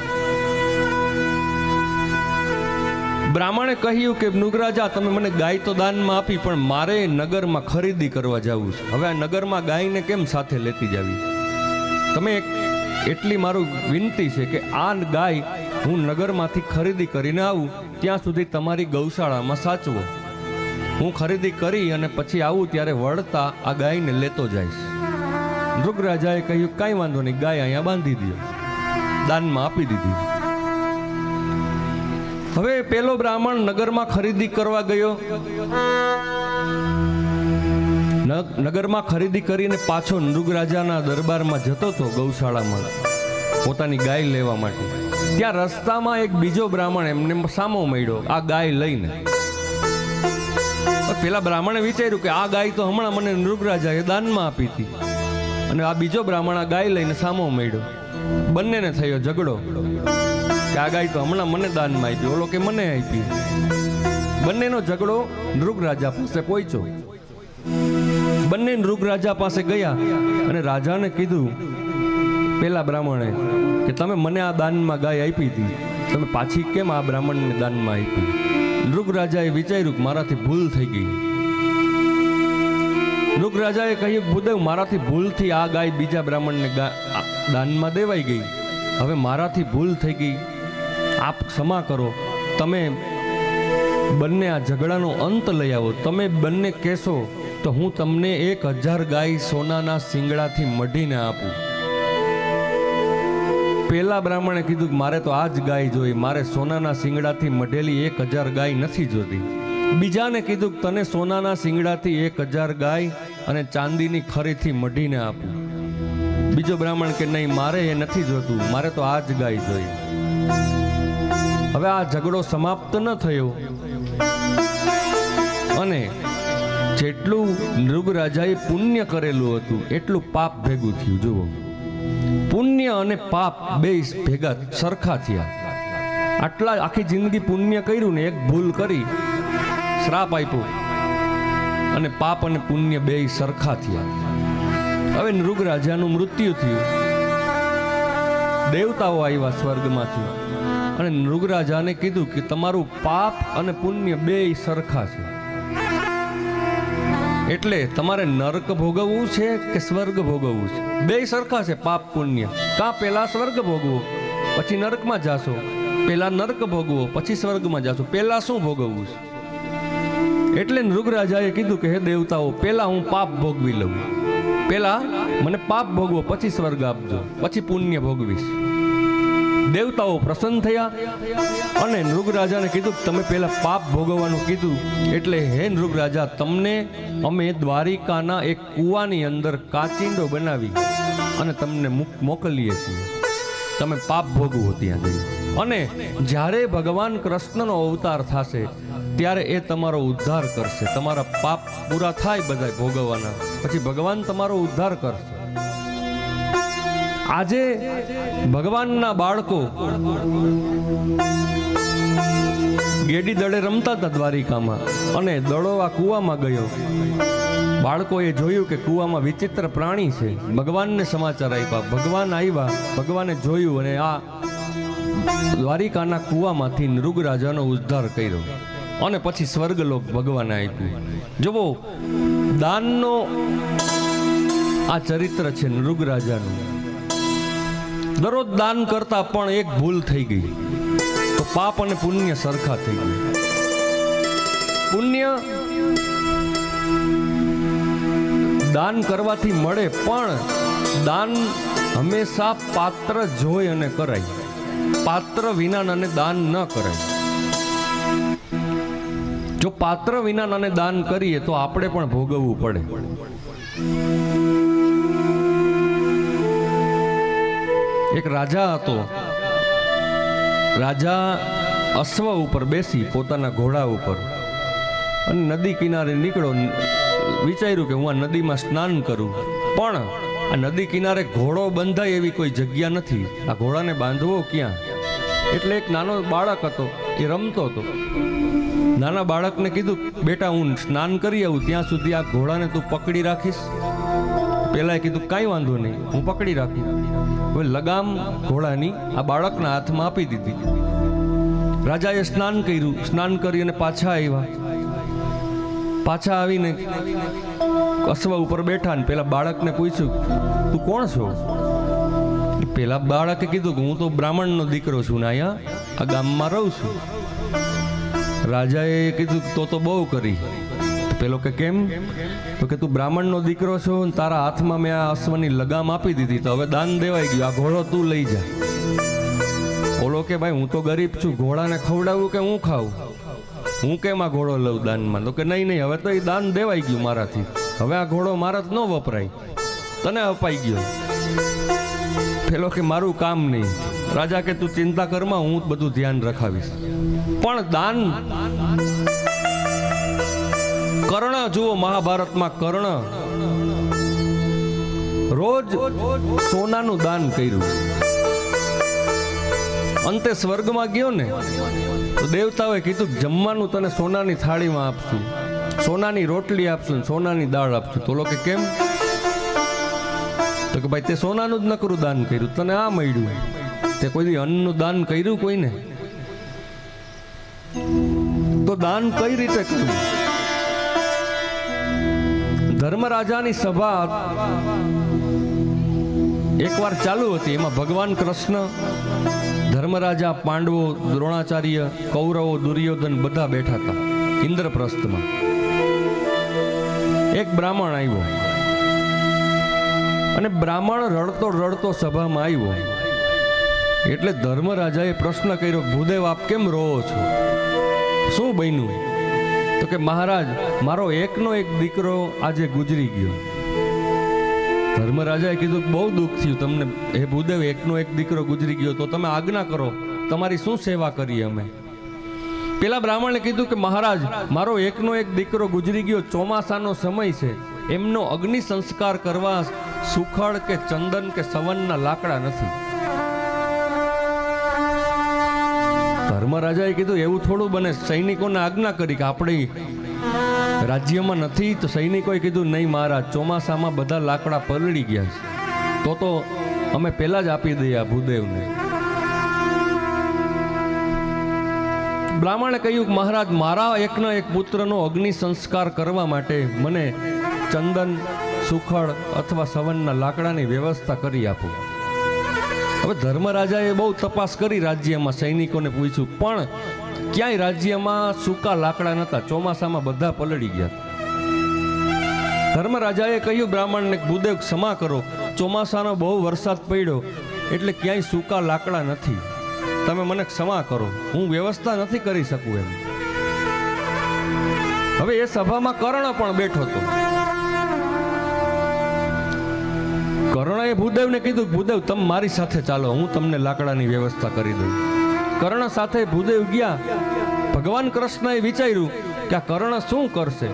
બ્રાહ્મણે કહ્યું કે નૃગ રાજા તમે મને ગાય તો દાનમાં આપી, પણ મારે નગરમાં ખરીદી કરવા જવું છે. હવે આ નગરમાં ગાયને કેમ સાથે લેતી જાવી? તમે એટલી મારું વિનંતી છે કે આ ગાય હું નગરમાંથી ખરીદી કરીને આવું ત્યાં સુધી તમારી ગૌશાળામાં સાચવો. હું ખરીદી કરી અને પછી આવું ત્યારે વળતા આ ગાયને લેતો જઈશ. નૃગ રાજાએ કહ્યું કાંઈ વાંધો નહીં, ગાય અહીંયા બાંધી દો. દાનમાં આપી દીધી. હવે પેલો બ્રાહ્મણ નગરમાં ખરીદી કરવા ગયો. નગરમાં ખરીદી કરીને પાછો નૃગ રાજાના દરબારમાં જતો હતો, ગૌશાળામાં પોતાની ગાય લેવા માટે. ત્યાં રસ્તામાં એક બીજો બ્રાહ્મણ એમને સામો મળ્યો આ ગાય લઈને. પેલા બ્રાહ્મણે વિચાર્યું કે આ ગાય તો હમણાં મને નૃગ રાજાએ દાનમાં આપી હતી, અને આ બીજો બ્રાહ્મણ આ ગાય લઈને સામો મળ્યો. બંનેને થયો ઝઘડો કે આ ગાય તો હમણાં મને દાનમાં આપી, ઓલો કે મને આપી. બંનેનો ઝઘડો નૃગ રાજા પાસે પહોંચ્યો. બંને નૃગ રાજા પાસે ગયા અને રાજાને કીધું પેલા બ્રાહ્મણે કે તમે મને આ દાનમાં ગાય આપી હતી, તમે પાછી કેમ આ બ્રાહ્મણને દાનમાં આપી? નૃગ રાજાએ વિચાર્યું કે મારાથી ભૂલ થઈ ગઈ. નૃગ રાજાએ કહ્યું ભૂદેવ, મારાથી ભૂલથી આ ગાય બીજા બ્રાહ્મણને દાનમાં દેવાઈ ગઈ. હવે મારાથી ભૂલ થઈ ગઈ, આપ ક્ષમા કરો. તમે બંને આ ઝઘડાનો અંત લઈ આવો. તમે બંને કહેશો તો હું તમને 1000 ગાય સોનાના શિંગડાથી મઢીને આપું. પેલા બ્રાહ્મણે કીધું કે મારે તો આ જ ગાય જોઈ, મારે સોનાના શિંગડાથી મઢેલી 1000 ગાય નથી જોતી. બીજાને કીધું કે તને સોનાના શિંગડાથી 1000 ગાય અને ચાંદીની ખરીથી મઢીને આપું. બીજો બ્રાહ્મણ કે નહીં, મારે એ નથી જોતું, મારે તો આ જ ગાય જોઈ. હવે આ ઝઘડો સમાપ્ત ન થયો અને જેટલું નૃગરાજાએ પુણ્ય કરેલું હતું એટલું પાપ ભેગું થયું. જુઓ, પુણ્ય અને પાપ બે ભેગા સરખા થયા. આટલા આખી જિંદગી પુણ્ય કર્યું ને એક ભૂલ કરી, શ્રાપ આપ્યો અને પાપ અને પુણ્ય બે સરખા થયા. હવે નૃગરાજાનું મૃત્યુ થયું. દેવતાઓ આવ્યા સ્વર્ગમાંથી અને નૃગરાજાને કીધું કે તમારું પાપ અને પુણ્ય બે સરખા છે, એટલે તમારે નરક ભોગવવું છે કે સ્વર્ગ ભોગવવું છે? બે સરખા છે પાપ પુણ્ય. કાં પેલા સ્વર્ગ ભોગવો પછી નરકમાં જાશો, પેલા નરક ભોગવો પછી સ્વર્ગમાં જાશો, પેલા શું ભોગવવું છે? એટલે નૃગરાજાએ કીધું કે હે દેવતાઓ, પેલા હું પાપ ભોગવી લઉં, પેલા મને પાપ ભોગવો, પછી સ્વર્ગ આપજો, પછી પુણ્ય ભોગવીશ. દેવતાઓ પ્રસન્ન થયા અને નૃગરાજાને કીધું કે તમે પેલા પાપ ભોગવવાનું કીધું, એટલે હે નૃગરાજા, તમને અમે દ્વારિકાના એક કૂવાની અંદર કાચિંડો બનાવી અને તમને મોકલીએ છીએ, તમે પાપ ભોગવો ત્યાં જઈ. અને જ્યારે ભગવાન કૃષ્ણનો અવતાર થશે ત્યારે એ તમારો ઉદ્ધાર કરશે. તમારા પાપ પૂરા થાય બધા ભોગવવાના, પછી ભગવાન તમારો ઉદ્ધાર કરશે. આજે ભગવાનના બાળકો ગેડી દડે રમતા હતા દ્વારિકામાં અને દડો આ કૂવામાં ગયો. બાળકોએ જોયું કે કૂવામાં વિચિત્ર પ્રાણી છે. ભગવાનને સમાચાર આપ્યા. ભગવાન આવ્યા, ભગવાને જોયું અને આ દ્વારિકાના કૂવામાંથી નૃગરાજાનો ઉદ્ધાર કર્યો અને પછી સ્વર્ગલોક ભગવાને આપ્યું. જુઓ, દાનનો આ ચરિત્ર છે નૃગરાજાનું. દરરોજ દાન કરતા પણ એક ભૂલ થઈ ગઈ તો પાપ અને પુણ્ય સરખા થઈ ગયા. પુણ્ય દાન કરવાથી મળે, પણ દાન હંમેશા પાત્ર જોઈ અને કરાય. પાત્ર વિના દાન ન કરાય. જો પાત્ર વિના દાન કરીએ તો આપણે પણ ભોગવવું પડે. એક રાજા હતો. રાજા અશ્વ ઉપર બેસી પોતાના ઘોડા ઉપર અને નદી કિનારે નીકળ્યો. વિચાર્યું કે હું આ નદીમાં સ્નાન કરું, પણ આ નદી કિનારે ઘોડો બંધાય એવી કોઈ જગ્યા નથી. આ ઘોડાને બાંધવો ક્યાં? એટલે એક નાનો બાળક હતો, એ રમતો હતો. નાના બાળકને કીધું, બેટા હું સ્નાન કરી આવું, ત્યાં સુધી આ ઘોડાને તું પકડી રાખીશ? પેલા કીધું કાંઈ વાંધો નહીં, હું પકડી રાખું. હવે લગામ ઘોડાની આ બાળકના હાથમાં આપી દીધી. રાજાએ સ્નાન કર્યું, સ્નાન કરી અને પાછા આવ્યા. પાછા આવીને અશ્વ ઉપર બેઠા ને પેલા બાળકને પૂછ્યું, તું કોણ છો? પેલા બાળકે કીધું કે હું તો બ્રાહ્મણનો દીકરો છું ને અહીંયા આ ગામમાં રહું છું. રાજાએ કીધું તો બહુ કરી. પેલો કે કેમ? તો કે તું બ્રાહ્મણનો દીકરો છો ને તારા હાથમાં મેં આ અશ્વની લગામ આપી દીધી, તો હવે દાન દેવાઈ ગયું, આ ઘોડો તું લઈ જા. ઓલો કે ભાઈ હું તો ગરીબ છું, ઘોડાને ખવડાવું કે હું ખાવું? હું કેમ આ ઘોડો લઉં દાનમાં? તો કે નહીં, હવે તો એ દાન દેવાઈ ગયું મારાથી, હવે આ ઘોડો મારા ન વપરાય, તને અપાઈ ગયો. પેલો કે મારું કામ નહીં. રાજા કે તું ચિંતા કરમાં, હું બધું ધ્યાન રખાવીશ. પણ દાન, કર્ણ જુઓ, મહાભારતમાં કર્ણ રોજ સોનાનું દાન કર્યું. અંતે સ્વર્ગમાં ગયો ને તો દેવતાઓએ કીધું જમવાનું તને સોનાની થાળીમાં આપશું, સોનાની રોટલી આપશું, સોનાની દાળ આપશું. તો લોકો કેમ? તો કે ભાઈ તે સોનાનું જ નકરું દાન કર્યું, તને આ મળ્યું, તે કોઈ અન્નનું દાન કર્યું કોઈને? તો દાન કઈ રીતે કર્યું? ધર્મરાજાની સભા એકવાર ચાલુ હતી. એમાં ભગવાન કૃષ્ણ, ધર્મરાજા, પાંડવો, દ્રોણાચાર્ય, કૌરવો, દુર્યોધન બધા બેઠા હતા ઇન્દ્રપ્રસ્થમાં. એક બ્રાહ્મણ આવ્યો અને બ્રાહ્મણ રડતો રડતો સભામાં આવ્યો એટલે ધર્મરાજાએ પ્રશ્ન કર્યો, ભૂદેવ આપ કેમ રોવો છો? શું બન્યું? તો કે મહારાજ, મારો એકનો એક દીકરો આજે ગુજરી ગયો. ધર્મરાજાએ કીધું, બહુ દુઃખ થયું તમને હે ભૂદેવ, એકનો એક દીકરો ગુજરી ગયો, તો તમે આજ્ઞા કરો, તમારી શું સેવા કરીએ અમે? પેલા બ્રાહ્મણે કીધું કે મહારાજ, મારો એકનો એક દીકરો ગુજરી ગયો, ચોમાસાનો સમય છે, એમનો અગ્નિ સંસ્કાર કરવા સુખડ કે ચંદન કે સવનના લાકડા નથી. ધર્મરાજાએ કીધું, એવું થોડું બને? સૈનિકોને આજ્ઞા કરી કે આપણી રાજ્યમાં નથી. તો સૈનિકોએ કીધું, નહીં મહારાજ, ચોમાસામાં બધા લાકડા પલળી ગયા છે, તો અમે પહેલા જ આપી દઈએ આ ભૂદેવને. બ્રાહ્મણે કહ્યું, મહારાજ, મારા એકના એક પુત્રનો અગ્નિ સંસ્કાર કરવા માટે મને ચંદન, સુખડ અથવા સવનના લાકડાની વ્યવસ્થા કરી આપો. હવે ધર્મરાજાએ બહુ તપાસ કરી રાજ્યમાં, સૈનિકોને પૂછ્યું, પણ ક્યાંય રાજ્યમાં સૂકા લાકડા નહોતા, ચોમાસામાં બધા પલળી ગયા. ધર્મરાજાએ કહ્યું બ્રાહ્મણને, ભૂદેવ ક્ષમા કરો, ચોમાસાનો બહુ વરસાદ પડ્યો એટલે ક્યાંય સૂકા લાકડા નથી, તમે મને ક્ષમા કરો, હું વ્યવસ્થા નથી કરી શકું એમ. હવે એ સભામાં કર્ણ પણ બેઠો હતો. કર્ણએ ભૂદેવને કીધું, ભૂદેવ તમે મારી સાથે ચાલો, હું તમને લાકડાની વ્યવસ્થા કરી દઉં. કર્ણ સાથે ભૂદેવ ગયા. ભગવાન કૃષ્ણએ વિચાર્યું કે આ કર્ણ શું કરશે,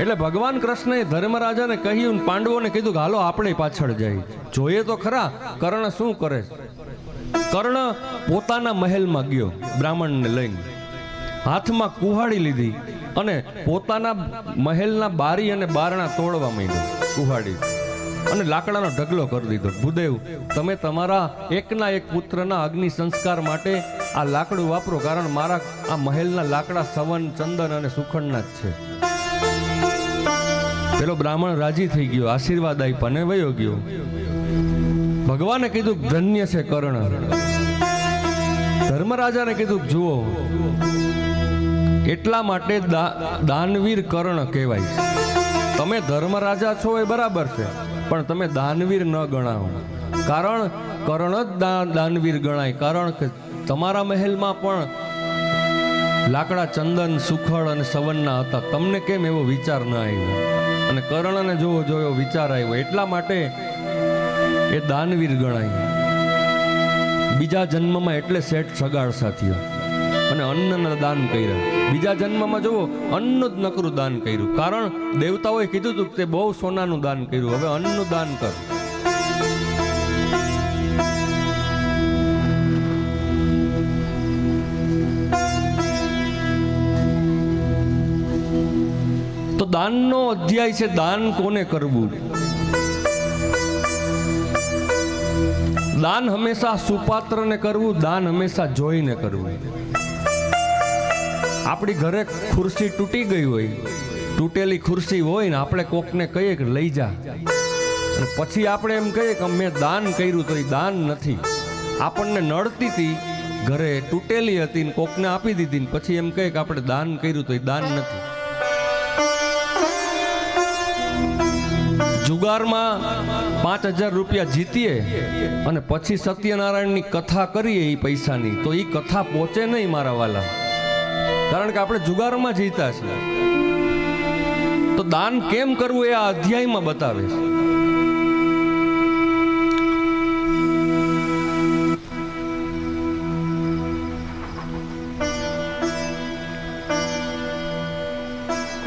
એટલે ભગવાન કૃષ્ણએ ધર્મરાજાને કહ્યું, પાંડવોને કીધું કે હાલો આપણે પાછળ જઈએ, જોઈએ તો ખરા કર્ણ શું કરે. કર્ણ પોતાના મહેલમાં ગયો, બ્રાહ્મણને લઈને હાથમાં કુહાડી લીધી અને પોતાના મહેલના બારી અને બારણા તોડવા માંડ્યો કુહાડી, અને લાકડાનો ઢગલો કરી દીધો. ભૂદેવ, તમે તમારા એકના એક પુત્રના અગ્નિ સંસ્કાર માટે આ લાકડું વાપરો, કારણ મારા આ મહેલના લાકડા સવન, ચંદન અને સુખડના જ છે. પેલો બ્રાહ્મણ રાજી થઈ ગયો, આશીર્વાદ આપ્યા ને વયો ગયો. ભગવાને કીધું, ધન્ય છે કર્ણ. ધર્મરાજાને કીધું, જુઓ, એટલા માટે દાનવીર કર્ણ કહેવાય. તમે ધર્મરાજા છો એ બરાબર છે, પણ તમે દાનવીર ન ગણાવો, કારણ કર્ણ જ દાનવીર ગણાય. કારણ કે તમારા મહેલમાં પણ લાકડા ચંદન, સુખડ અને સવનના હતા, તમને કેમ એવો વિચાર ન આવ્યો? અને કર્ણને જોવો એવો વિચાર આવ્યો, એટલા માટે એ દાનવીર ગણાય. બીજા જન્મમાં એટલે શેઠ સગાડસા થયો અને અન્નના દાન કર્યા. બીજા જન્મમાં જુઓ, અન્નનું જ નકરું દાન કર્યું, કારણ દેવતાઓએ કીધું હતું કે તે બહુ સોનાનું દાન કર્યું, હવે અન્નનું દાન કર. તો દાનનો અધ્યાય છે, દાન કોને કરવું. દાન હંમેશા સુપાત્રને કરવું, દાન હંમેશા જોઈને કરવું. આપણી ઘરે ખુરશી તૂટી ગઈ હોય, તૂટેલી ખુરશી હોય ને આપણે કોકને કહીએ કે લઈ જા, અને પછી આપણે એમ કહીએ કે મેં દાન કર્યું, તો એ દાન નથી. આપણને નડતી હતી, ઘરે તૂટેલી હતી ને કોકને આપી દીધી ને પછી એમ કહીએ કે આપણે દાન કર્યું, તો એ દાન નથી. જુગારમાં 5,000 રૂપિયા જીતીએ અને પછી સત્યનારાયણની કથા કરીએ એ પૈસાની, તો એ કથા પહોંચે નહીં મારા વાલા, કારણ કે આપણે જુગારમાં જીતા છીએ. તો દાન કેમ કરવું એ આ અધ્યાયમાં બતાવે છે.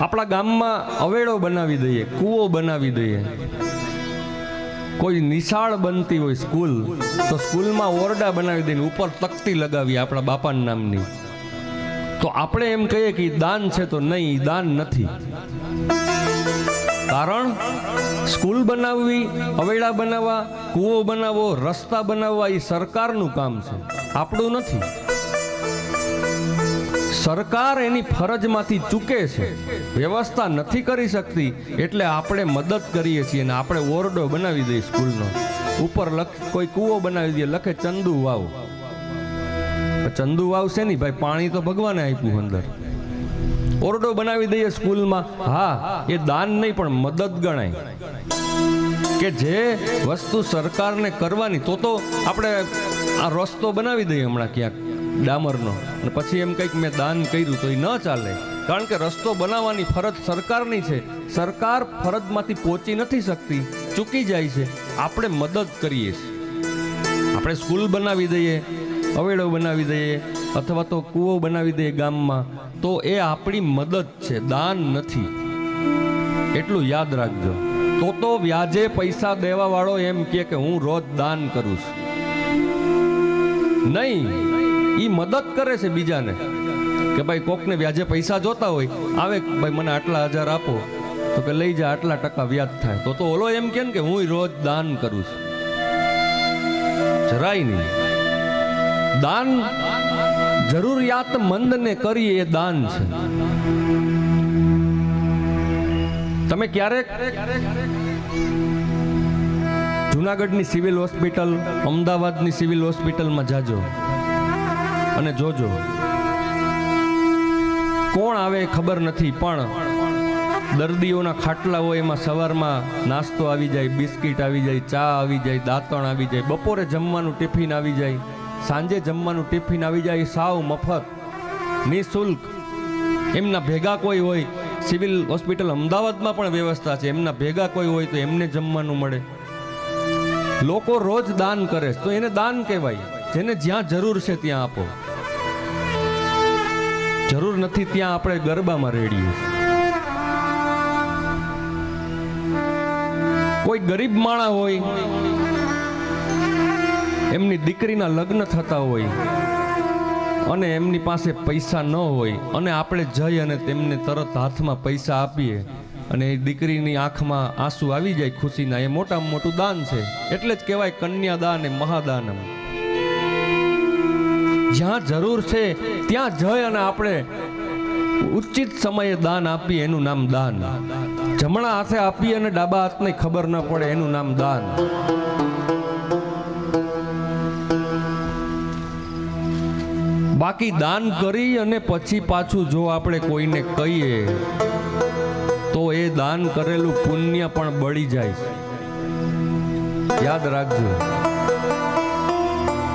આપણા ગામમાં અવેડો બનાવી દઈએ, કૂવો બનાવી દઈએ. કોઈ નિશાળ બનતી હોય સ્કૂલ, તો સ્કૂલમાં ઓરડા બનાવી દઈને ઉપર તકતી લગાવીએ આપણા બાપાના નામની. તો આપણે એમ કહીએ કે દાન છે, તો નહીં, દાન નથી. કારણ સ્કૂલ બનાવવી, અવેડા બનાવવા, કૂવો બનાવવો, રસ્તા બનાવવા એ સરકારનું કામ છે, આપણું નથી. સરકાર એની ફરજમાંથી ચૂકે છે, વ્યવસ્થા નથી કરી શકતી, એટલે આપણે મદદ કરીએ છીએ અને આપણે ઓરડો બનાવી દઈએ સ્કૂલનો. ઉપર કોઈ કૂવો બનાવી દઈએ, લખે ચંદુ વાવ. ચંદુ વાવ છે નહીં ભાઈ, પાણી તો ભગવાને આપ્યું અંદર. ઓરડો બનાવી દઈએ સ્કૂલમાં, હા, એ દાન નહીં પણ મદદ ગણાય. કે જે વસ્તુ સરકારને કરવાની, તો આપણે આ રસ્તો બનાવી દઈએ હમણાં ક્યાંક ડામરનો, અને પછી એમ કંઈક મેં દાન કર્યું તો એ ન ચાલે. કારણ કે રસ્તો બનાવવાની ફરજ સરકારની છે. સરકાર ફરજમાંથી પહોંચી નથી શકતી, ચૂકી જાય છે. આપણે મદદ કરીએ છીએ. આપણે સ્કૂલ બનાવી દઈએ, અવેડો બનાવી દઈએ, અથવા તો કૂવો બનાવી દઈએ ગામમાં, તો એ આપણી મદદ છે, દાન નથી. એટલું યાદ રાખજો. તો વ્યાજે પૈસા દેવા વાળો એમ કે હું રોજ દાન કરું છું. નહીં, એ મદદ કરે છે બીજાને. કે ભાઈ કોકને વ્યાજે પૈસા જોતા હોય, આવે ભાઈ મને આટલા 1000 આપો, તો કે લઈ જા, આટલા ટકા વ્યાજ થાય. તો ઓલો એમ કે હું રોજ દાન કરું છું. જરાય નહીં. દાન જરૂરિયાતમંદને કરીએ એ દાન છે. તમે ક્યારેક જુનાગઢની સિવિલ હોસ્પિટલ, અમદાવાદની સિવિલ હોસ્પિટલમાં જાજો અને જોજો. કોણ આવે ખબર નથી, પણ દર્દીઓના ખાટલા હોય એમાં સવારમાં નાસ્તો આવી જાય, બિસ્કિટ આવી જાય, ચા આવી જાય, દાંતણ આવી જાય, બપોરે જમવાનું ટિફિન આવી જાય, સાંજે જમવાનું ટિફિન આવી જાય, સાવ મફત, નિઃશુલ્ક. એમના ભેગા કોઈ હોય, સિવિલ હોસ્પિટલ અમદાવાદમાં પણ વ્યવસ્થા છે, એમના ભેગા કોઈ હોય તો એમને જમવાનું મળે. લોકો રોજ દાન કરે તો એને દાન કહેવાય. જેને જ્યાં જરૂર છે ત્યાં આપો. જરૂર નથી ત્યાં આપણે ગરબામાં રેડીએ. કોઈ ગરીબ માણસ હોય, એમની દીકરીના લગ્ન થતા હોય અને એમની પાસે પૈસા ન હોય, અને આપણે જઈ અને તેમને તરત હાથમાં પૈસા આપીએ અને એ દીકરીની આંખમાં આંસુ આવી જાય ખુશીના, એ મોટામાં મોટું દાન છે. એટલે જ કહેવાય કન્યાદાન એ મહાદાનમ. જ્યાં જરૂર છે ત્યાં જઈ અને આપણે ઉચિત સમયે દાન આપીએ, એનું નામ દાન. જમણા હાથે આપીએ અને ડાબા હાથને ખબર ન પડે, એનું નામ દાન. બાકી દાન કરી અને પછી પાછું જો આપણે કોઈને કહીએ તો એ દાન કરેલું પુણ્ય પણ બળી જાય છે. યાદ રાખજો.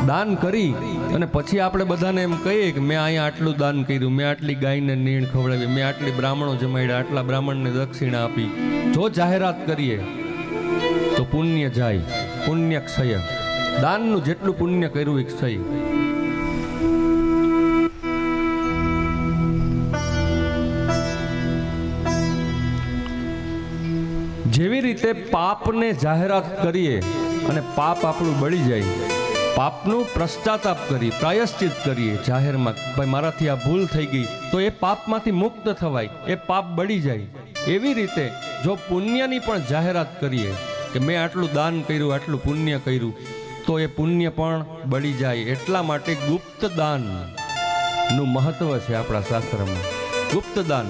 દાન કરી અને પછી આપણે બધાને એમ કહીએ કે મેં અહીંયા આટલું દાન કર્યું, મેં આટલી ગાયને નીણ ખવડાવી, મેં આટલી બ્રાહ્મણો જમાડ્યા, આટલા બ્રાહ્મણને દક્ષિણા આપી, જો જાહેરાત કરીએ તો પુણ્ય જાય, પુણ્ય ક્ષય. દાનનું જેટલું પુણ્ય કર્યું એ ક્ષય. જેવી રીતે પાપને જાહેરાત કરીએ અને પાપ આપણું બળી જાય, પાપનું પશ્ચાતાપ કરીએ, પ્રાયશ્ચિત કરીએ જાહેરમાં, ભાઈ મારાથી આ ભૂલ થઈ ગઈ, તો એ પાપમાંથી મુક્ત થવાય, એ પાપ બળી જાય. એવી રીતે જો પુણ્યની પણ જાહેરાત કરીએ કે મેં આટલું દાન કર્યું, આટલું પુણ્ય કર્યું, તો એ પુણ્ય પણ બળી જાય. એટલા માટે ગુપ્ત દાનનું મહત્વ છે આપણા શાસ્ત્રમાં. ગુપ્ત દાન,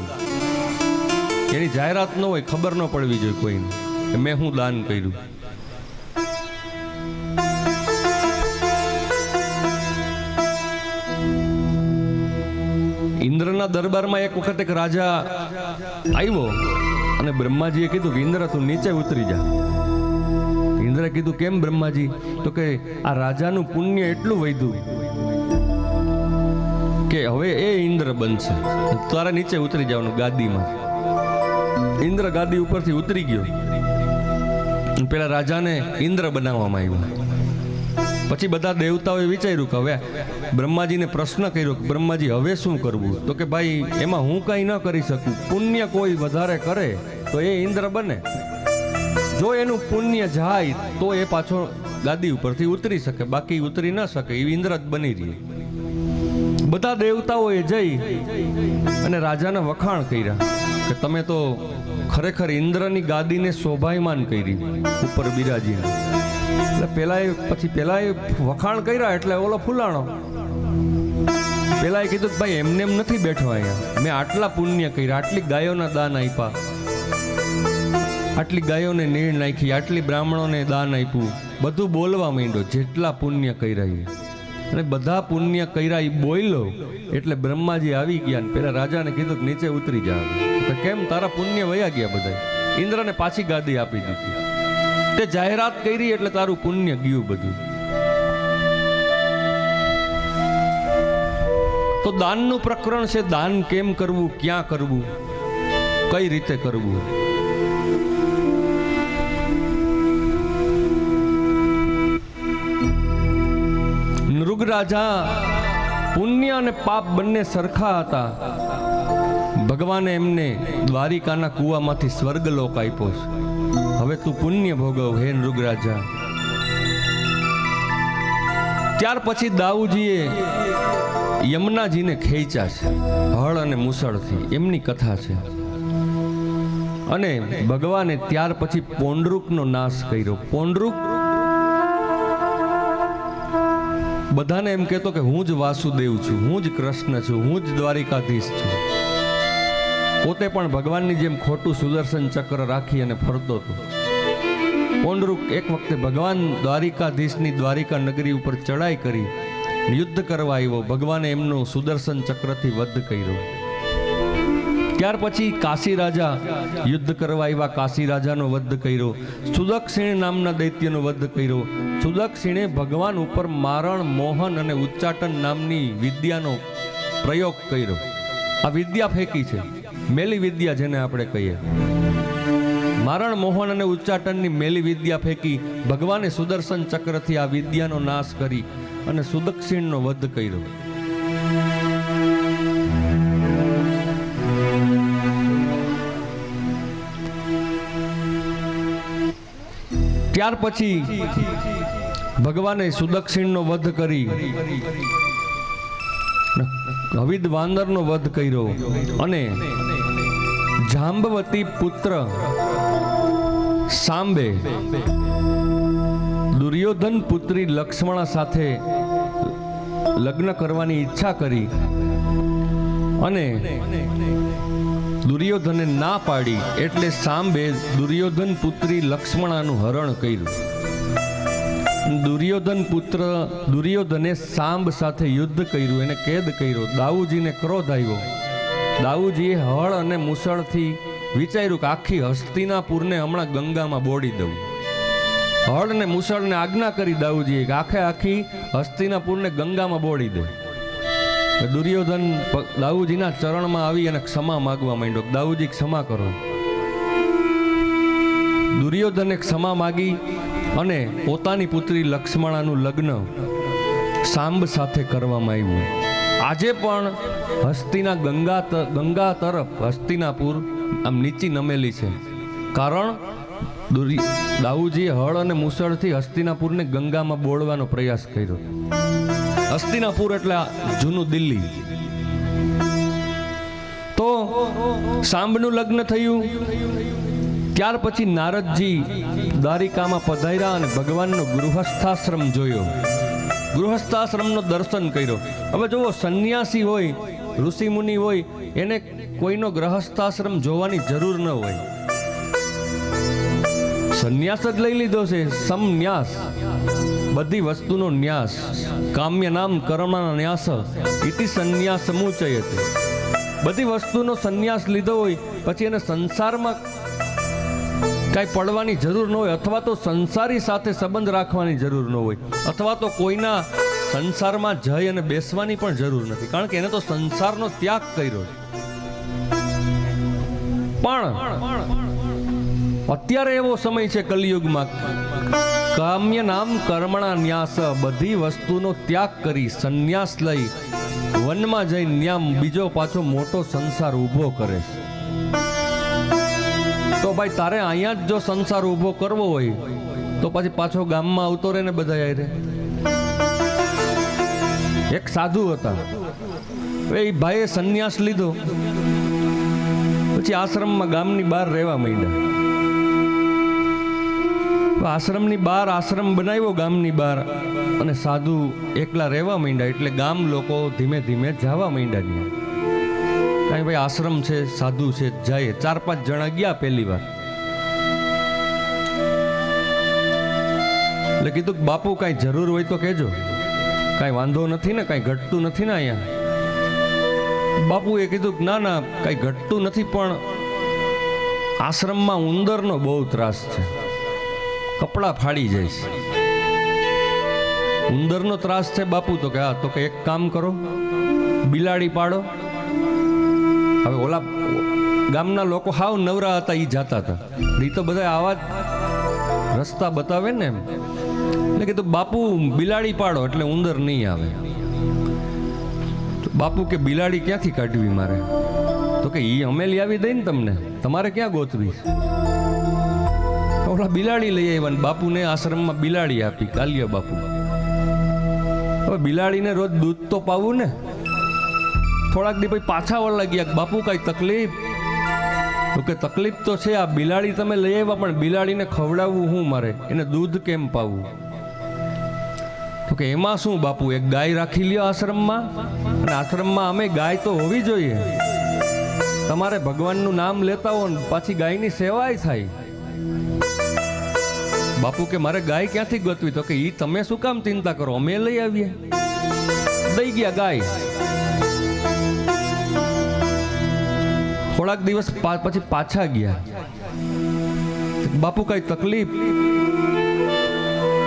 એની જાહેરાત ન હોય, ખબર ન પડવી જોઈએ કોઈને કે મેં શું દાન કર્યું. ઇન્દ્રના દરબારમાં એક વખત એક રાજા આવ્યો અને બ્રહ્માજીએ કીધું કે ઇન્દ્ર તું નીચે ઉતરી જા. ઇન્દ્રે કીધું કેમ બ્રહ્માજી? તો કે આ રાજાનું પુણ્ય એટલું વધ્યું કે હવે એ ઇન્દ્ર બનશે, તારે નીચે ઉતરી જવાનું ગાદીમાં. ઇન્દ્ર ગાદી ઉપરથી ઉતરી ગયો. પેલા રાજાને ઇન્દ્ર બનાવવામાં આવ્યો. પછી બધા દેવતાઓએ વિચાર્યું કે હવે બ્રહ્માજીને પ્રશ્ન કર્યો કે બ્રહ્માજી હવે શું કરવું? તો કે ભાઈ એમાં હું કાંઈ ન કરી શકું, પુણ્ય કોઈ વધારે કરે તો એ ઇન્દ્ર બને, જો એનું પુણ્ય જાય તો એ પાછો ગાદી ઉપરથી ઉતરી શકે, બાકી ઉતરી ન શકે, એ ઇન્દ્ર જ બની રહી. બધા દેવતાઓએ જઈ અને રાજાને વખાણ કર્યા કે તમે તો ખરેખર ઇન્દ્રની ગાદીને શોભાયમાન કરી ઉપર બિરાજીને. એટલે પેલાએ વખાણ કર્યા એટલે ઓલો ફૂલાણો. પેલાએ કીધું ભાઈ એમને એમ નથી બેઠો અહીંયા, મેં આટલા પુણ્ય કર્યા, આટલી ગાયોના દાન આપ્યા, આટલી ગાયોને નીણ નાખી, આટલી બ્રાહ્મણોને દાન આપ્યું, બધું બોલવા માંડ્યો જેટલા પુણ્ય કર્યા. અને બધા પુણ્ય કર્યા એ બોલ્યો એટલે બ્રહ્માજી આવી ગયા. પેલા રાજાને કીધું કે નીચે ઉતરી જા. કેમ? તારા પુણ્ય વયા ગયા બધા. ઇન્દ્રને પાછી ગાદી આપી દીધી. તે જાહેરાત કરી એટલે તારું પુણ્ય ગયું બધું. તો દાનનું પ્રકરણ છે. દાન કેમ કરવું, ક્યાં કરવું, કઈ રીતે કરવું. નૃગ રાજા પુણ્ય અને પાપ બંને સરખા હતા. ભગવાને એમને દ્વારિકાના કૂવામાંથી સ્વર્ગલોક આપ્યો છે. હવે તું પુણ્ય ભોગવ હે નૃગ રાજા. ત્યાર પછી દાઉજીએ યમુનાજીને ખેંચ્યા છે હળ અને મુસળથી. એમની કથા છે. અને ભગવાને ત્યાર પછી પોંડરૂકનો નાશ કર્યો. પોંડરૂક બધાને એમ કહેતો કે હું જ વાસુદેવ છું, હું જ કૃષ્ણ છું, હું જ દ્વારિકાધીશ છું. પોતે પણ ભગવાનની જેમ ખોટું સુદર્શન ચક્ર રાખી અને ફરતો હતો. પોંડરૂક એક વખતે ભગવાન દ્વારિકાધીશની દ્વારિકા નગરી ઉપર ચડાઈ કરી યુદ્ધ કરવા આવ્યો. ભગવાને એમનો સુદર્શન ચક્રથી વધ કર્યો. ત્યાર પછી કાશી રાજા યુદ્ધ કરવા આવ્યા. કાશી રાજાનો વધ કર્યો. સુદક્ષિણ નામના દૈત્યનો વધ કર્યો. સુદક્ષિણે ભગવાન ઉપર મારણ, મોહન અને ઉચ્ચાટન નામની વિદ્યાનો પ્રયોગ કર્યો. આ વિદ્યા ફેંકી છે, મેલી વિદ્યા જેને આપણે કહીએ. મારણ, મોહન અને ઉચ્ચાટનની મેલી વિદ્યા ફેંકી ભગવાને સુદર્શન ચક્રથી આ વિદ્યાનો નાશ કરી અને સુદક્ષિણનો વધ કર્યો. ત્યાર પછી ભગવાને સુદક્ષિણનો વધ કરી હવિદ વાંદરનો વધ કર્યો અને જાંબવતી પુત્ર સાંબે દુર્યોધન પુત્રી લક્ષ્મણા સાથે લગ્ન કરવાની ઈચ્છા કરી અને દુર્યોધને ના પાડી. એટલે સાંબે દુર્યોધન પુત્રી લક્ષ્મણાનું હરણ કર્યું. દુર્યોધને સાંબ સાથે યુદ્ધ કર્યું, એને કેદ કર્યો. દાઉજીને ક્રોધ આવ્યો. દાઉજીએ હળ અને મુસળથી વિચાર્યું કે આખી હસ્તિનાપુરને હમણાં ગંગામાં બોળી દઉં. હળ અને મુસળને આજ્ઞા કરી દાઉજીએ કે આખી હસ્તિનાપુરને ગંગામાં બોળી દે. દુર્યોધન દાઉજીના ચરણમાં આવી અને ક્ષમા માગવા માંડ્યો. દાઉજી ક્ષમા કરો. દુર્યોધને ક્ષમા માગી અને પોતાની પુત્રી લક્ષ્મણાનું લગ્ન સાંબ સાથે કરવામાં આવ્યું. આજે પણ હસ્તિના ગંગા તરફ હસ્તિનાપુર આમ નીચી નમેલી છે. કારણ દાઉજીએ હળ અને મુસળથી હસ્તિનાપુરને ગંગામાં બોળવાનો પ્રયાસ કર્યો. હસ્તિનાપુર એટલે જૂનું દિલ્હી. તો સાંબનું લગ્ન થયું. ત્યાર પછી નારદજી દ્વારિકામાં પધાર્યા અને ભગવાનનો ગૃહસ્થાશ્રમ જોયો. ગૃહસ્થાશ્રમનો દર્શન કર્યો. હવે જુઓ, સંન્યાસી હોય, ઋષિ મુનિ હોય, એને કોઈનો ગૃહસ્થાશ્રમ જોવાની જરૂર ન હોય. સંન્યાસ જ લઈ લીધો છે. સમન્યાસ, બધી વસ્તુનો ન્યાસ. કામ્ય નામ કર્મના ન્યાસ ઇતિ સંન્યાસ સમુચયતે. બધી વસ્તુનો સંન્યાસ લીધો હોય પછી એને સંસારમાં કાંઈ પડવાની જરૂર ન હોય, અથવા તો સંસારી સાથે સંબંધ રાખવાની જરૂર ન હોય, અથવા તો કોઈના સંસારમાં જઈ અને બેસવાની પણ જરૂર નથી, કારણ કે એને તો સંસારનો ત્યાગ કર્યો. પણ અત્યારે એવો સમય છે કલિયુગમાં, કામ્ય નામ કર્મણા ન્યાસ, બધી વસ્તુનો ત્યાગ કરી સંન્યાસ લઈ વનમાં જઈ ન્યામ બીજો પાછો મોટો સંસાર ઊભો કરે છે. તો ભાઈ તારે અહીંયા જ જો સંસાર ઊભો કરવો હોય તો પછી પાછો ગામમાં આવતો રહે ને બધા યારે. એક સાધુ હતા, એ ભાઈએ સંન્યાસ લીધો, પછી આશ્રમમાં ગામની બહાર રહેવા માંડ્યા. આશ્રમની બહાર આશ્રમ બનાવ્યો ગામની બહાર, અને સાધુ એકલા રહેવા માંડ્યા. એટલે ગામ લોકો ધીમે ધીમે જવા માંડ્યા ત્યાં. કાંઈ ભાઈ આશ્રમ છે, સાધુ છે, જાય. 4-5 જણા ગયા પહેલી વાર. એટલે કીધું કે બાપુ કાંઈ જરૂર હોય તો કહેજો, કાંઈ વાંધો નથી ને, કાંઈ ઘટતું નથી ને અહીંયા. બાપુએ કીધું કે ના ના કાંઈ ઘટતું નથી, પણ આશ્રમમાં ઉંદરનો બહુ ત્રાસ છે, કપડાં ફાડી જાય છે. ઉંદરનો ત્રાસ છે બાપુ? તો કે હા. તો કે એક કામ કરો, બિલાડી પાડો. હવે ઓલા ગામના લોકો હાવ નવરા હતા, એ જાતા હતા. એ તો બધા આવા જ રસ્તા બતાવે ને એમ. એટલે કીધું બાપુ બિલાડી પાડો એટલે ઉંદર નહીં આવે. તો બાપુ કે બિલાડી ક્યાંથી કાઢવી મારે? તો કે એ અમે લઈ આવી દઈ ને તમને, તમારે ક્યાં ગોતવી? ઓલા બિલાડી લઈ આવ્યા ને બાપુને આશ્રમમાં બિલાડી આપી, કાલિયા બાપુ. હવે બિલાડીને રોજ દૂધ તો પાવું ને. થોડાક દી પછી પાછા વળવા ગયા, બાપુ કાંઈ તકલીફ? તો કે તકલીફ તો છે, આ બિલાડી તમે લઈ આવ્યા પણ બિલાડીને ખવડાવવું શું મારે, એને દૂધ કેમ પાવું? તો કે એમાં શું બાપુ, એક ગાય રાખી લ્યો આશ્રમમાં, અને આશ્રમમાં અમે ગાય તો હોવી જોઈએ. તમારે ભગવાનનું નામ લેતા હો ને પાછી ગાયની સેવાય થાય. બાપુ કે મારે ગાય ક્યાંથી ગોતવી? તો કે ઈ તમે શું કામ ચિંતા કરો, અમે લઈ આવીએ. દઈ ગયા ગાય. થોડાક દિવસ પછી પાછા ગયા. બાપુ કઈ તકલીફ?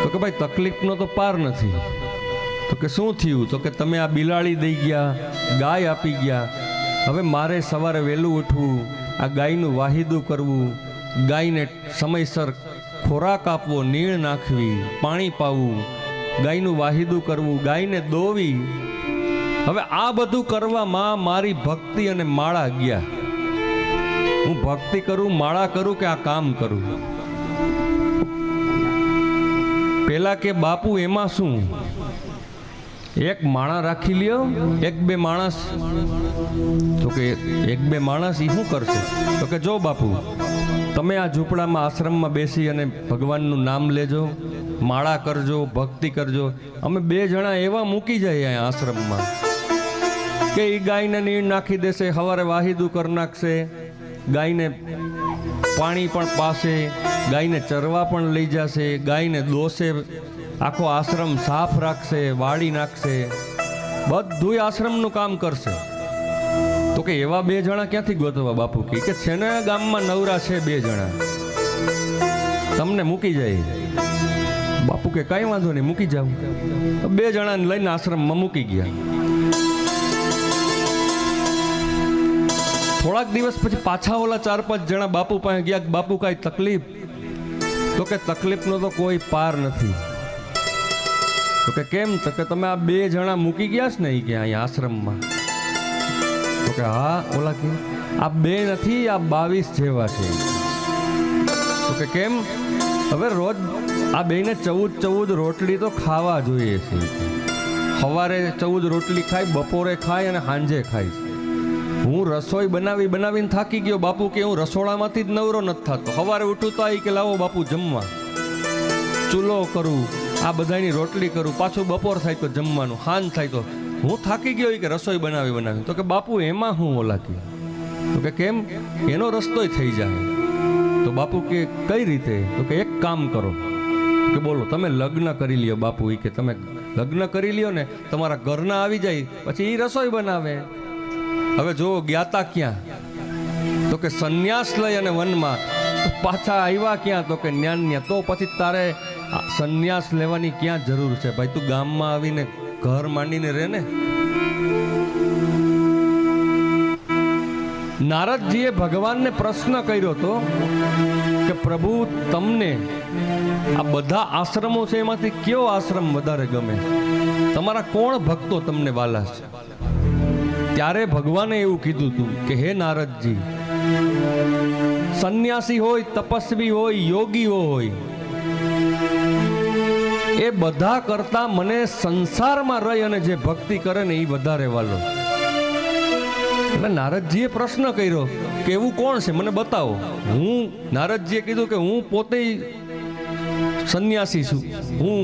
તો કે ભાઈ તકલીફનો તો પાર નથી. તો કે શું થયું? તો કે તમે આ બિલાડી દઈ ગયા, ગાય આપી ગયા. હવે મારે સવારે વહેલું ઉઠવું, આ ગાયનું વાહિદું કરવું, ગાયને સમયસર ખોરાક આપવો, નીણ નાખવી, પાણી પાવું, ગાયનું વાહિદું કરવું, ગાયને દોવી. હવે આ બધું કરવામાં મારી ભક્તિ અને માળા ગયા. હું ભક્તિ કરું, માળા કરું કે આ કામ કરું? પેલા કે બાપુ એમાં શું, એક માણા રાખી લ્યો, એક બે માણસ. તો કે એક બે માણસ એ શું કરશે? તો કે જો બાપુ તમે આ ઝૂંપડામાં આશ્રમમાં બેસી અને ભગવાનનું નામ લેજો, માળા કરજો, ભક્તિ કરજો. અમે બે જણા એવા મૂકી જઈએ અહીંયા આશ્રમમાં કે એ ગાયને નીણ નાખી દેશે, સવારે વાહિદું કરી નાખશે, ગાયને પાણી પણ પાશે, ગાયને ચરવા પણ લઈ જશે, ગાયને દોશે, આખો આશ્રમ સાફ રાખશે, વાળી નાખશે, બધું આશ્રમનું કામ કરશે. તો કે એવા બે જણા ક્યાંથી ગોતવા બાપુ? કે છે ને ગામમાં નવરા છે બે જણા, તમને મૂકી જાય. બાપુ કે કાંઈ વાંધો નહીં, મૂકી જાવ. બે જણાને લઈને આશ્રમમાં મૂકી ગયા. થોડાક દિવસ પછી પાછા ઓલા 4-5 જણા બાપુ પાસે ગયા. બાપુ કાંઈ તકલીફ? તો કે તકલીફનો તો કોઈ પાર નથી. તો કે કેમ? તો કે તમે આ બે જણા મૂકી ગયા છે ને એ કે અહીંયા આશ્રમમાં. તો કે હા. ઓલા કે આ બે નથી, આ 22 જેવા છે. તો કે કેમ? હવે રોજ આ બેને 14 રોટલી તો ખાવા જોઈએ છે. સવારે 14 રોટલી ખાય, બપોરે ખાય અને સાંજે ખાય. હું રસોઈ બનાવીને થાકી ગયો બાપુ કે હું રસોડામાંથી જ નવરો નથી થતો. સવારે ઉઠું તો કે લાવો બાપુ જમવા, ચૂલો કરું, આ બધાની રોટલી કરું, પાછું બપોર થાય તો જમવાનું, સાંજ થાય તો હું થાકી ગયો કે રસોઈ બનાવી. તો કે બાપુ એમાં હું ઓલા કે? તો કે કેમ? એનો રસ્તોય થઈ જાય. તો બાપુ કે કઈ રીતે? તો કે એક કામ કરો. કે બોલો. તમે લગ્ન કરી લ્યો બાપુ. એ કે તમે લગ્ન કરી લ્યો ને, તમારા ઘરના આવી જાય પછી એ રસોઈ બનાવે. હવે જો જ્ઞાતા ક્યાં? તો કે સંન્યાસ લઈ અને વનમાં. પાછા આવ્યા ક્યાં? તો કે ન્યા. તો પછી તારે સંન્યાસ લેવાની ક્યાં જરૂર છે ભાઈ? તું ગામમાં આવીને ઘર માંડીને રહે ને. નારદજીએ ભગવાનને પ્રશ્ન કર્યો હતો કે પ્રભુ તમને આ બધા આશ્રમો છે એમાંથી કયો આશ્રમ વધારે ગમે? તમારા કોણ ભક્તો તમને વાલા છે? ત્યારે ભગવાને એવું કીધું હતું કે હે નારદજી, સંન્યાસી હોય, તપસ્વી હોય, યોગીઓ હોય, એ બધા કરતા મને સંસારમાં રહી અને જે ભક્તિ કરે ને એ વધારે વાલો. એટલે નારદજીએ પ્રશ્ન કર્યો કે એવું કોણ છે, મને બતાવો. નારદજીએ કીધું કે હું પોતે સંન્યાસી છું, હું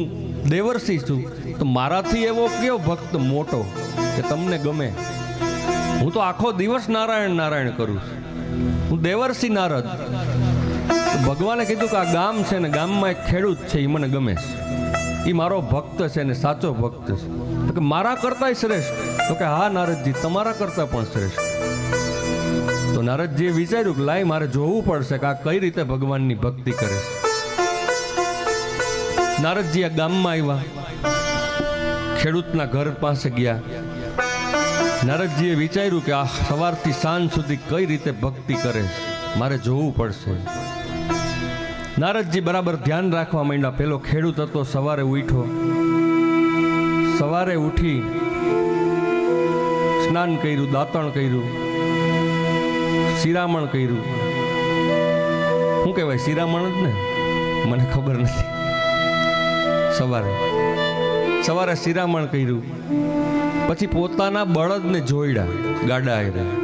દેવર્ષિ છું, તો મારાથી એવો કયો ભક્ત મોટો કે તમને ગમે? હું તો આખો દિવસ નારાયણ નારાયણ કરું છું, હું દેવર્ષિ નારદ. ભગવાને કીધું કે આ ગામ છે ને, ગામમાં એક ખેડૂત છે, એ મને ગમે છે, એ મારો ભક્ત છે ને સાચો ભક્ત છે. તો કે મારા કરતાંય શ્રેષ્ઠ? તો કે હા નારદજી, તમારા કરતા પણ શ્રેષ્ઠ. તો નારદજીએ વિચાર્યું કે લાય મારે જોવું પડશે કે આ કઈ રીતે ભગવાનની ભક્તિ કરે છે. નારદજી આ ગામમાં આવ્યા, ખેડૂતના ઘર પાસે ગયા. નારદજીએ વિચાર્યું કે આ સવારથી સાંજ સુધી કઈ રીતે ભક્તિ કરે છે, મારે જોવું પડશે. નારદજી બરાબર ધ્યાન રાખવા માંડ્યા. પેલો ખેડૂત હતો, સવારે ઉઠ્યો. સવારે ઉઠી સ્નાન કર્યું, દાંતણ કર્યું, શિરામણ કર્યું. શું કહેવાય, શિરામણ જ ને? મને ખબર નથી. સવારે શિરામણ કર્યું. પછી પોતાના બળદને જોડ્યા ગાડા આવ્યા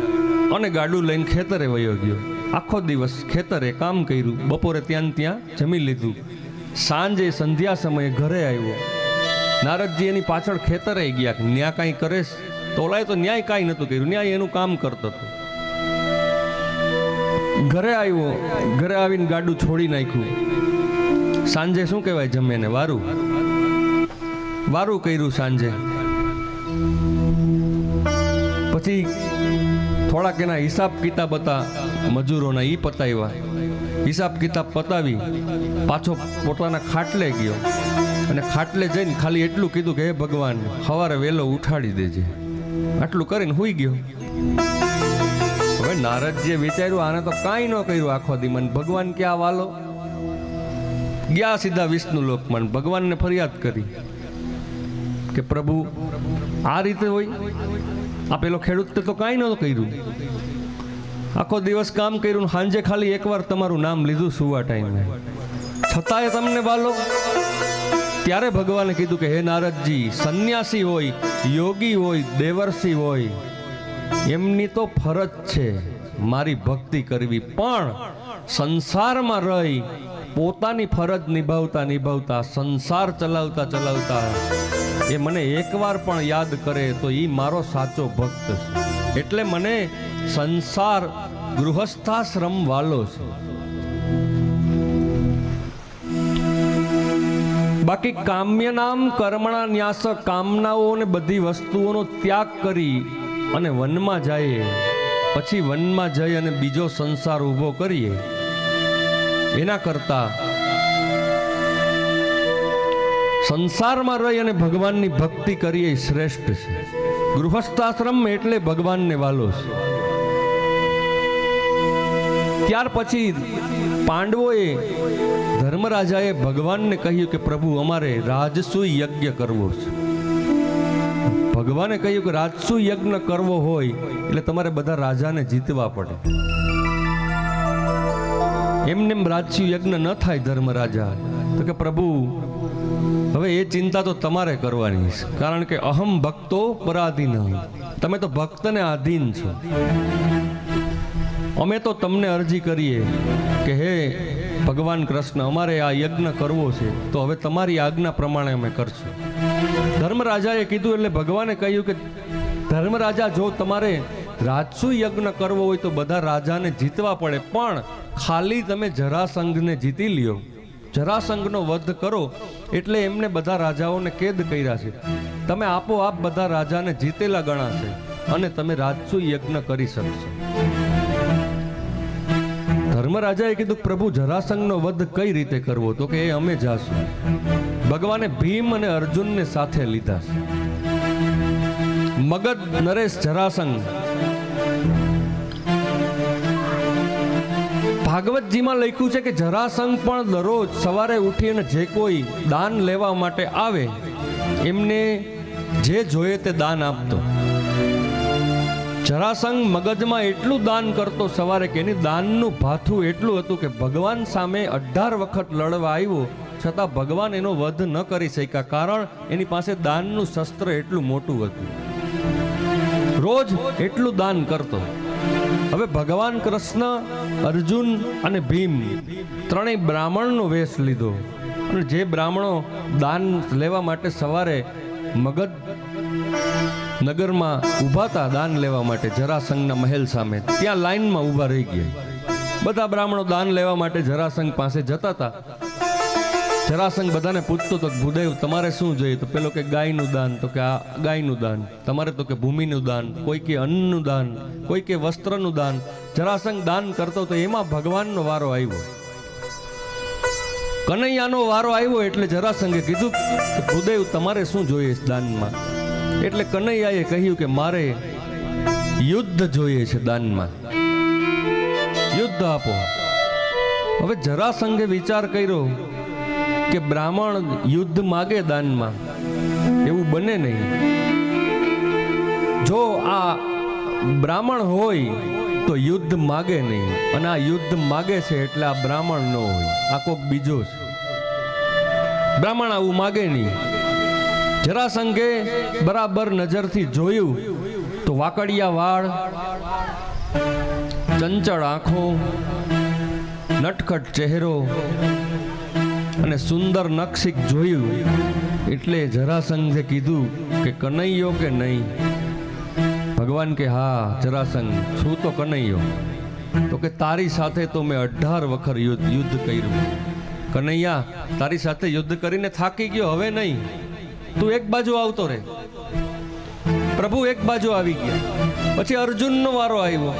અને ગાડું લઈને ખેતરે વયો ગયો. આખો દિવસ ખેતરે કામ કર્યું. બપોરે ત્યાં જમી લીધું. સાંજે સંધ્યા સમયે ઘરે આવ્યો. નારદજી એની પાછળ ખેતરે ગયા. ન્યા કાંઈ કરે તો ઓલાએ તો ન્યાય કાંઈ નહોતું કર્યું, ન્યાય એનું કામ કરતો હતો. ઘરે આવ્યો. ઘરે આવીને ગાડું છોડી નાખ્યું. સાંજે શું કહેવાય, જમે ને વારું કર્યું સાંજે. પછી થોડાક એના હિસાબ કિતાબ હતા મજૂરોના, એ પતાવ્યા. હિસાબ કિતાબ પતાવી પાછો પોતાના ખાટલે ગયો અને ખાટલે જઈને ખાલી એટલું કીધું કે હે ભગવાન, સવારે વહેલો ઉઠાડી દેજે. આટલું કરીને સૂઈ ગયો. હવે નારદજીએ વિચાર્યું આને તો કાંઈ ન કર્યું આખો દી, મને ભગવાન ક્યાં વાલો. ગયા સીધા વિષ્ણુ લોકમાં, ભગવાનને ફરિયાદ કરી કે પ્રભુ આ રીતે હોય? આ પેલો ખેડૂત તો કાંઈ નહોતું કર્યું, આખો દિવસ કામ કર્યું, સાંજે ખાલી એકવાર તમારું નામ લીધું સુવા ટાઈમે, છતાંય તમને વાલો. ત્યારે ભગવાને કીધું કે હે નારદજી, સંન્યાસી હોય, યોગી હોય, દેવર્ષિ હોય, એમની તો ફરજ છે મારી ભક્તિ કરવી, પણ સંસારમાં રહી પોતાની ફરજ નિભાવતા સંસાર ચલાવતા એ મને એકવાર પણ યાદ કરે તો એ મારો સાચો ભક્ત છે. એટલે મને સંસાર ગૃહસ્થાશ્રમ વાલો છે. બાકી કામ્યનામ કર્મણા ન્યાસ, કામનાઓ અને બધી વસ્તુઓનો ત્યાગ કરી અને વનમાં જઈએ, પછી વનમાં જઈ અને બીજો સંસાર ઊભો કરીએ, એના કરતા સંસારમાં રહી અને ભગવાનની ભક્તિ કરીએ શ્રેષ્ઠ છે. ગૃહસ્થાશ્રમ એટલે ભગવાનને વાલો છે. ત્યાર પછી પાંડવોએ ધર્મરાજાએ ભગવાનને કહ્યું કે પ્રભુ અમારે રાજસુ યજ્ઞ કરવો છે. ભગવાને કહ્યું કે રાજસુ યજ્ઞ કરવો હોય એટલે તમારે બધા રાજાને જીતવા પડે. એમને રાજસુ યજ્ઞ ન થાય. ધર્મરાજા તો કે પ્રભુ હવે એ ચિંતા તો તમારે કરવાની છે, કારણ કે અહમ ભક્તો પરાધીન, તમે તો ભક્તને આધીન છો. અમે તો તમને અરજી કરીએ કે હે ભગવાન કૃષ્ણ, અમારે આ યજ્ઞ કરવો છે તો હવે તમારી આજ્ઞા પ્રમાણે અમે કરશું. ધર્મરાજાએ કીધું એટલે ભગવાને કહ્યું કે ધર્મરાજા, જો તમારે રાજસુ યજ્ઞ કરવો હોય તો બધા રાજાને જીતવા પડે, પણ ખાલી તમે જરાસંઘને જીતી લ્યો, જરાસંઘનો વધ કરો એટલે એમને બધા રાજાઓને કેદ કર્યા છે, તમે આપોઆપ બધા રાજાને જીતેલા ગણાશે અને તમે રાજસુ યજ્ઞ કરી શકશો. ધર્મરાજાએ કીધું પ્રભુ જરાસંઘનો વધ કઈ રીતે કરવો? તો કે એ અમે જાશું. ભગવાને ભીમ અને અર્જુનને સાથે લીધા છે. મગધ નરેશ જરાસંઘ. ભાગવતજીમાં લખ્યું છે કે જરાસંઘ પણ દરરોજ સવારે ઉઠીને જે કોઈ દાન લેવા માટે આવે એમને જે જોઈએ તે દાન આપતો. જરાસંઘ મગજમાં એટલું દાન કરતો સવારે કે એની દાનનું ભાથું એટલું હતું કે ભગવાન સામે 18 વખત લડવા આવ્યો છતાં ભગવાન એનો વધ ન કરી શક્યા, કારણ એની પાસે દાનનું શસ્ત્ર એટલું મોટું હતું. રોજ એટલું દાન કરતો. હવે ભગવાન કૃષ્ણ, અર્જુન અને ભીમ ત્રણેય બ્રાહ્મણનો વેશ લીધો અને જે બ્રાહ્મણો દાન લેવા માટે સવારે મગધ નગરમાં ઊભા હતા દાન લેવા માટે જરાસંઘના મહેલ સામે, ત્યાં લાઈનમાં ઊભા રહી ગયા. બધા બ્રાહ્મણો દાન લેવા માટે જરાસંઘ પાસે જતા હતા. જરાસંઘ બધાને પૂછતો તો ભૂદેવ તમારે શું જોઈએ? તો પેલો કે ગાયનું દાન, તો કે આ ગાયનું દાન. તમારે તો કે ભૂમિનું દાન, કોઈ કે અન્નનું દાન, કોઈ કે વસ્ત્રનું દાન. જરાસંઘ દાન કરતો તો એમાં ભગવાનનો વારો આવ્યો, કનૈયાનો વારો આવ્યો. એટલે જરાસંઘે કીધું કે ભૂદેવ તમારે શું જોઈએ દાનમાં? એટલે કનૈયાએ કહ્યું કે મારે યુદ્ધ જોઈએ છે દાનમાં. યુદ્ધ આપો. હવે જરાસંઘે વિચાર કર્યો કે બ્રાહ્મણ યુદ્ધ માગે દાનમાં, એવું બને નહીં. જો આ બ્રાહ્મણ હોય તો યુદ્ધ માગે નહીં, અને આ યુદ્ધ માગે છે એટલે આ બ્રાહ્મણ ન હોય, આ કોક બીજો છે. બ્રાહ્મણ આવું માગે નહીં. જરાસંઘે બરાબર નજરથી જોયું તો વાકડિયા વાળ, ચંચળ આંખો, નટખટ ચહેરો અને સુંદર નક્ષિક જોયું એટલે જરાસંઘે કીધું કે કનૈયો કે નહીં? ભગવાન કે હા જરાસંઘ છું તો કનૈયો. તો કે તારી સાથે તો મેં 18 વખત યુદ્ધ કર્યું. કનૈયા તારી સાથે યુદ્ધ કરીને થાકી ગયો, હવે નહીં, તું એક બાજુ આવતો રહે. પ્રભુ એક બાજુ આવી ગયા. પછી અર્જુનનો વારો આવ્યો.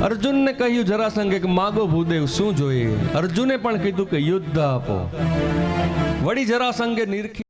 અર્જુનને કહ્યું જરાસંઘે કે માગો ભૂદેવ શું જોઈએ? અર્જુને પણ કીધું કે યુદ્ધ આપો. વળી જરાસંઘે નિરખી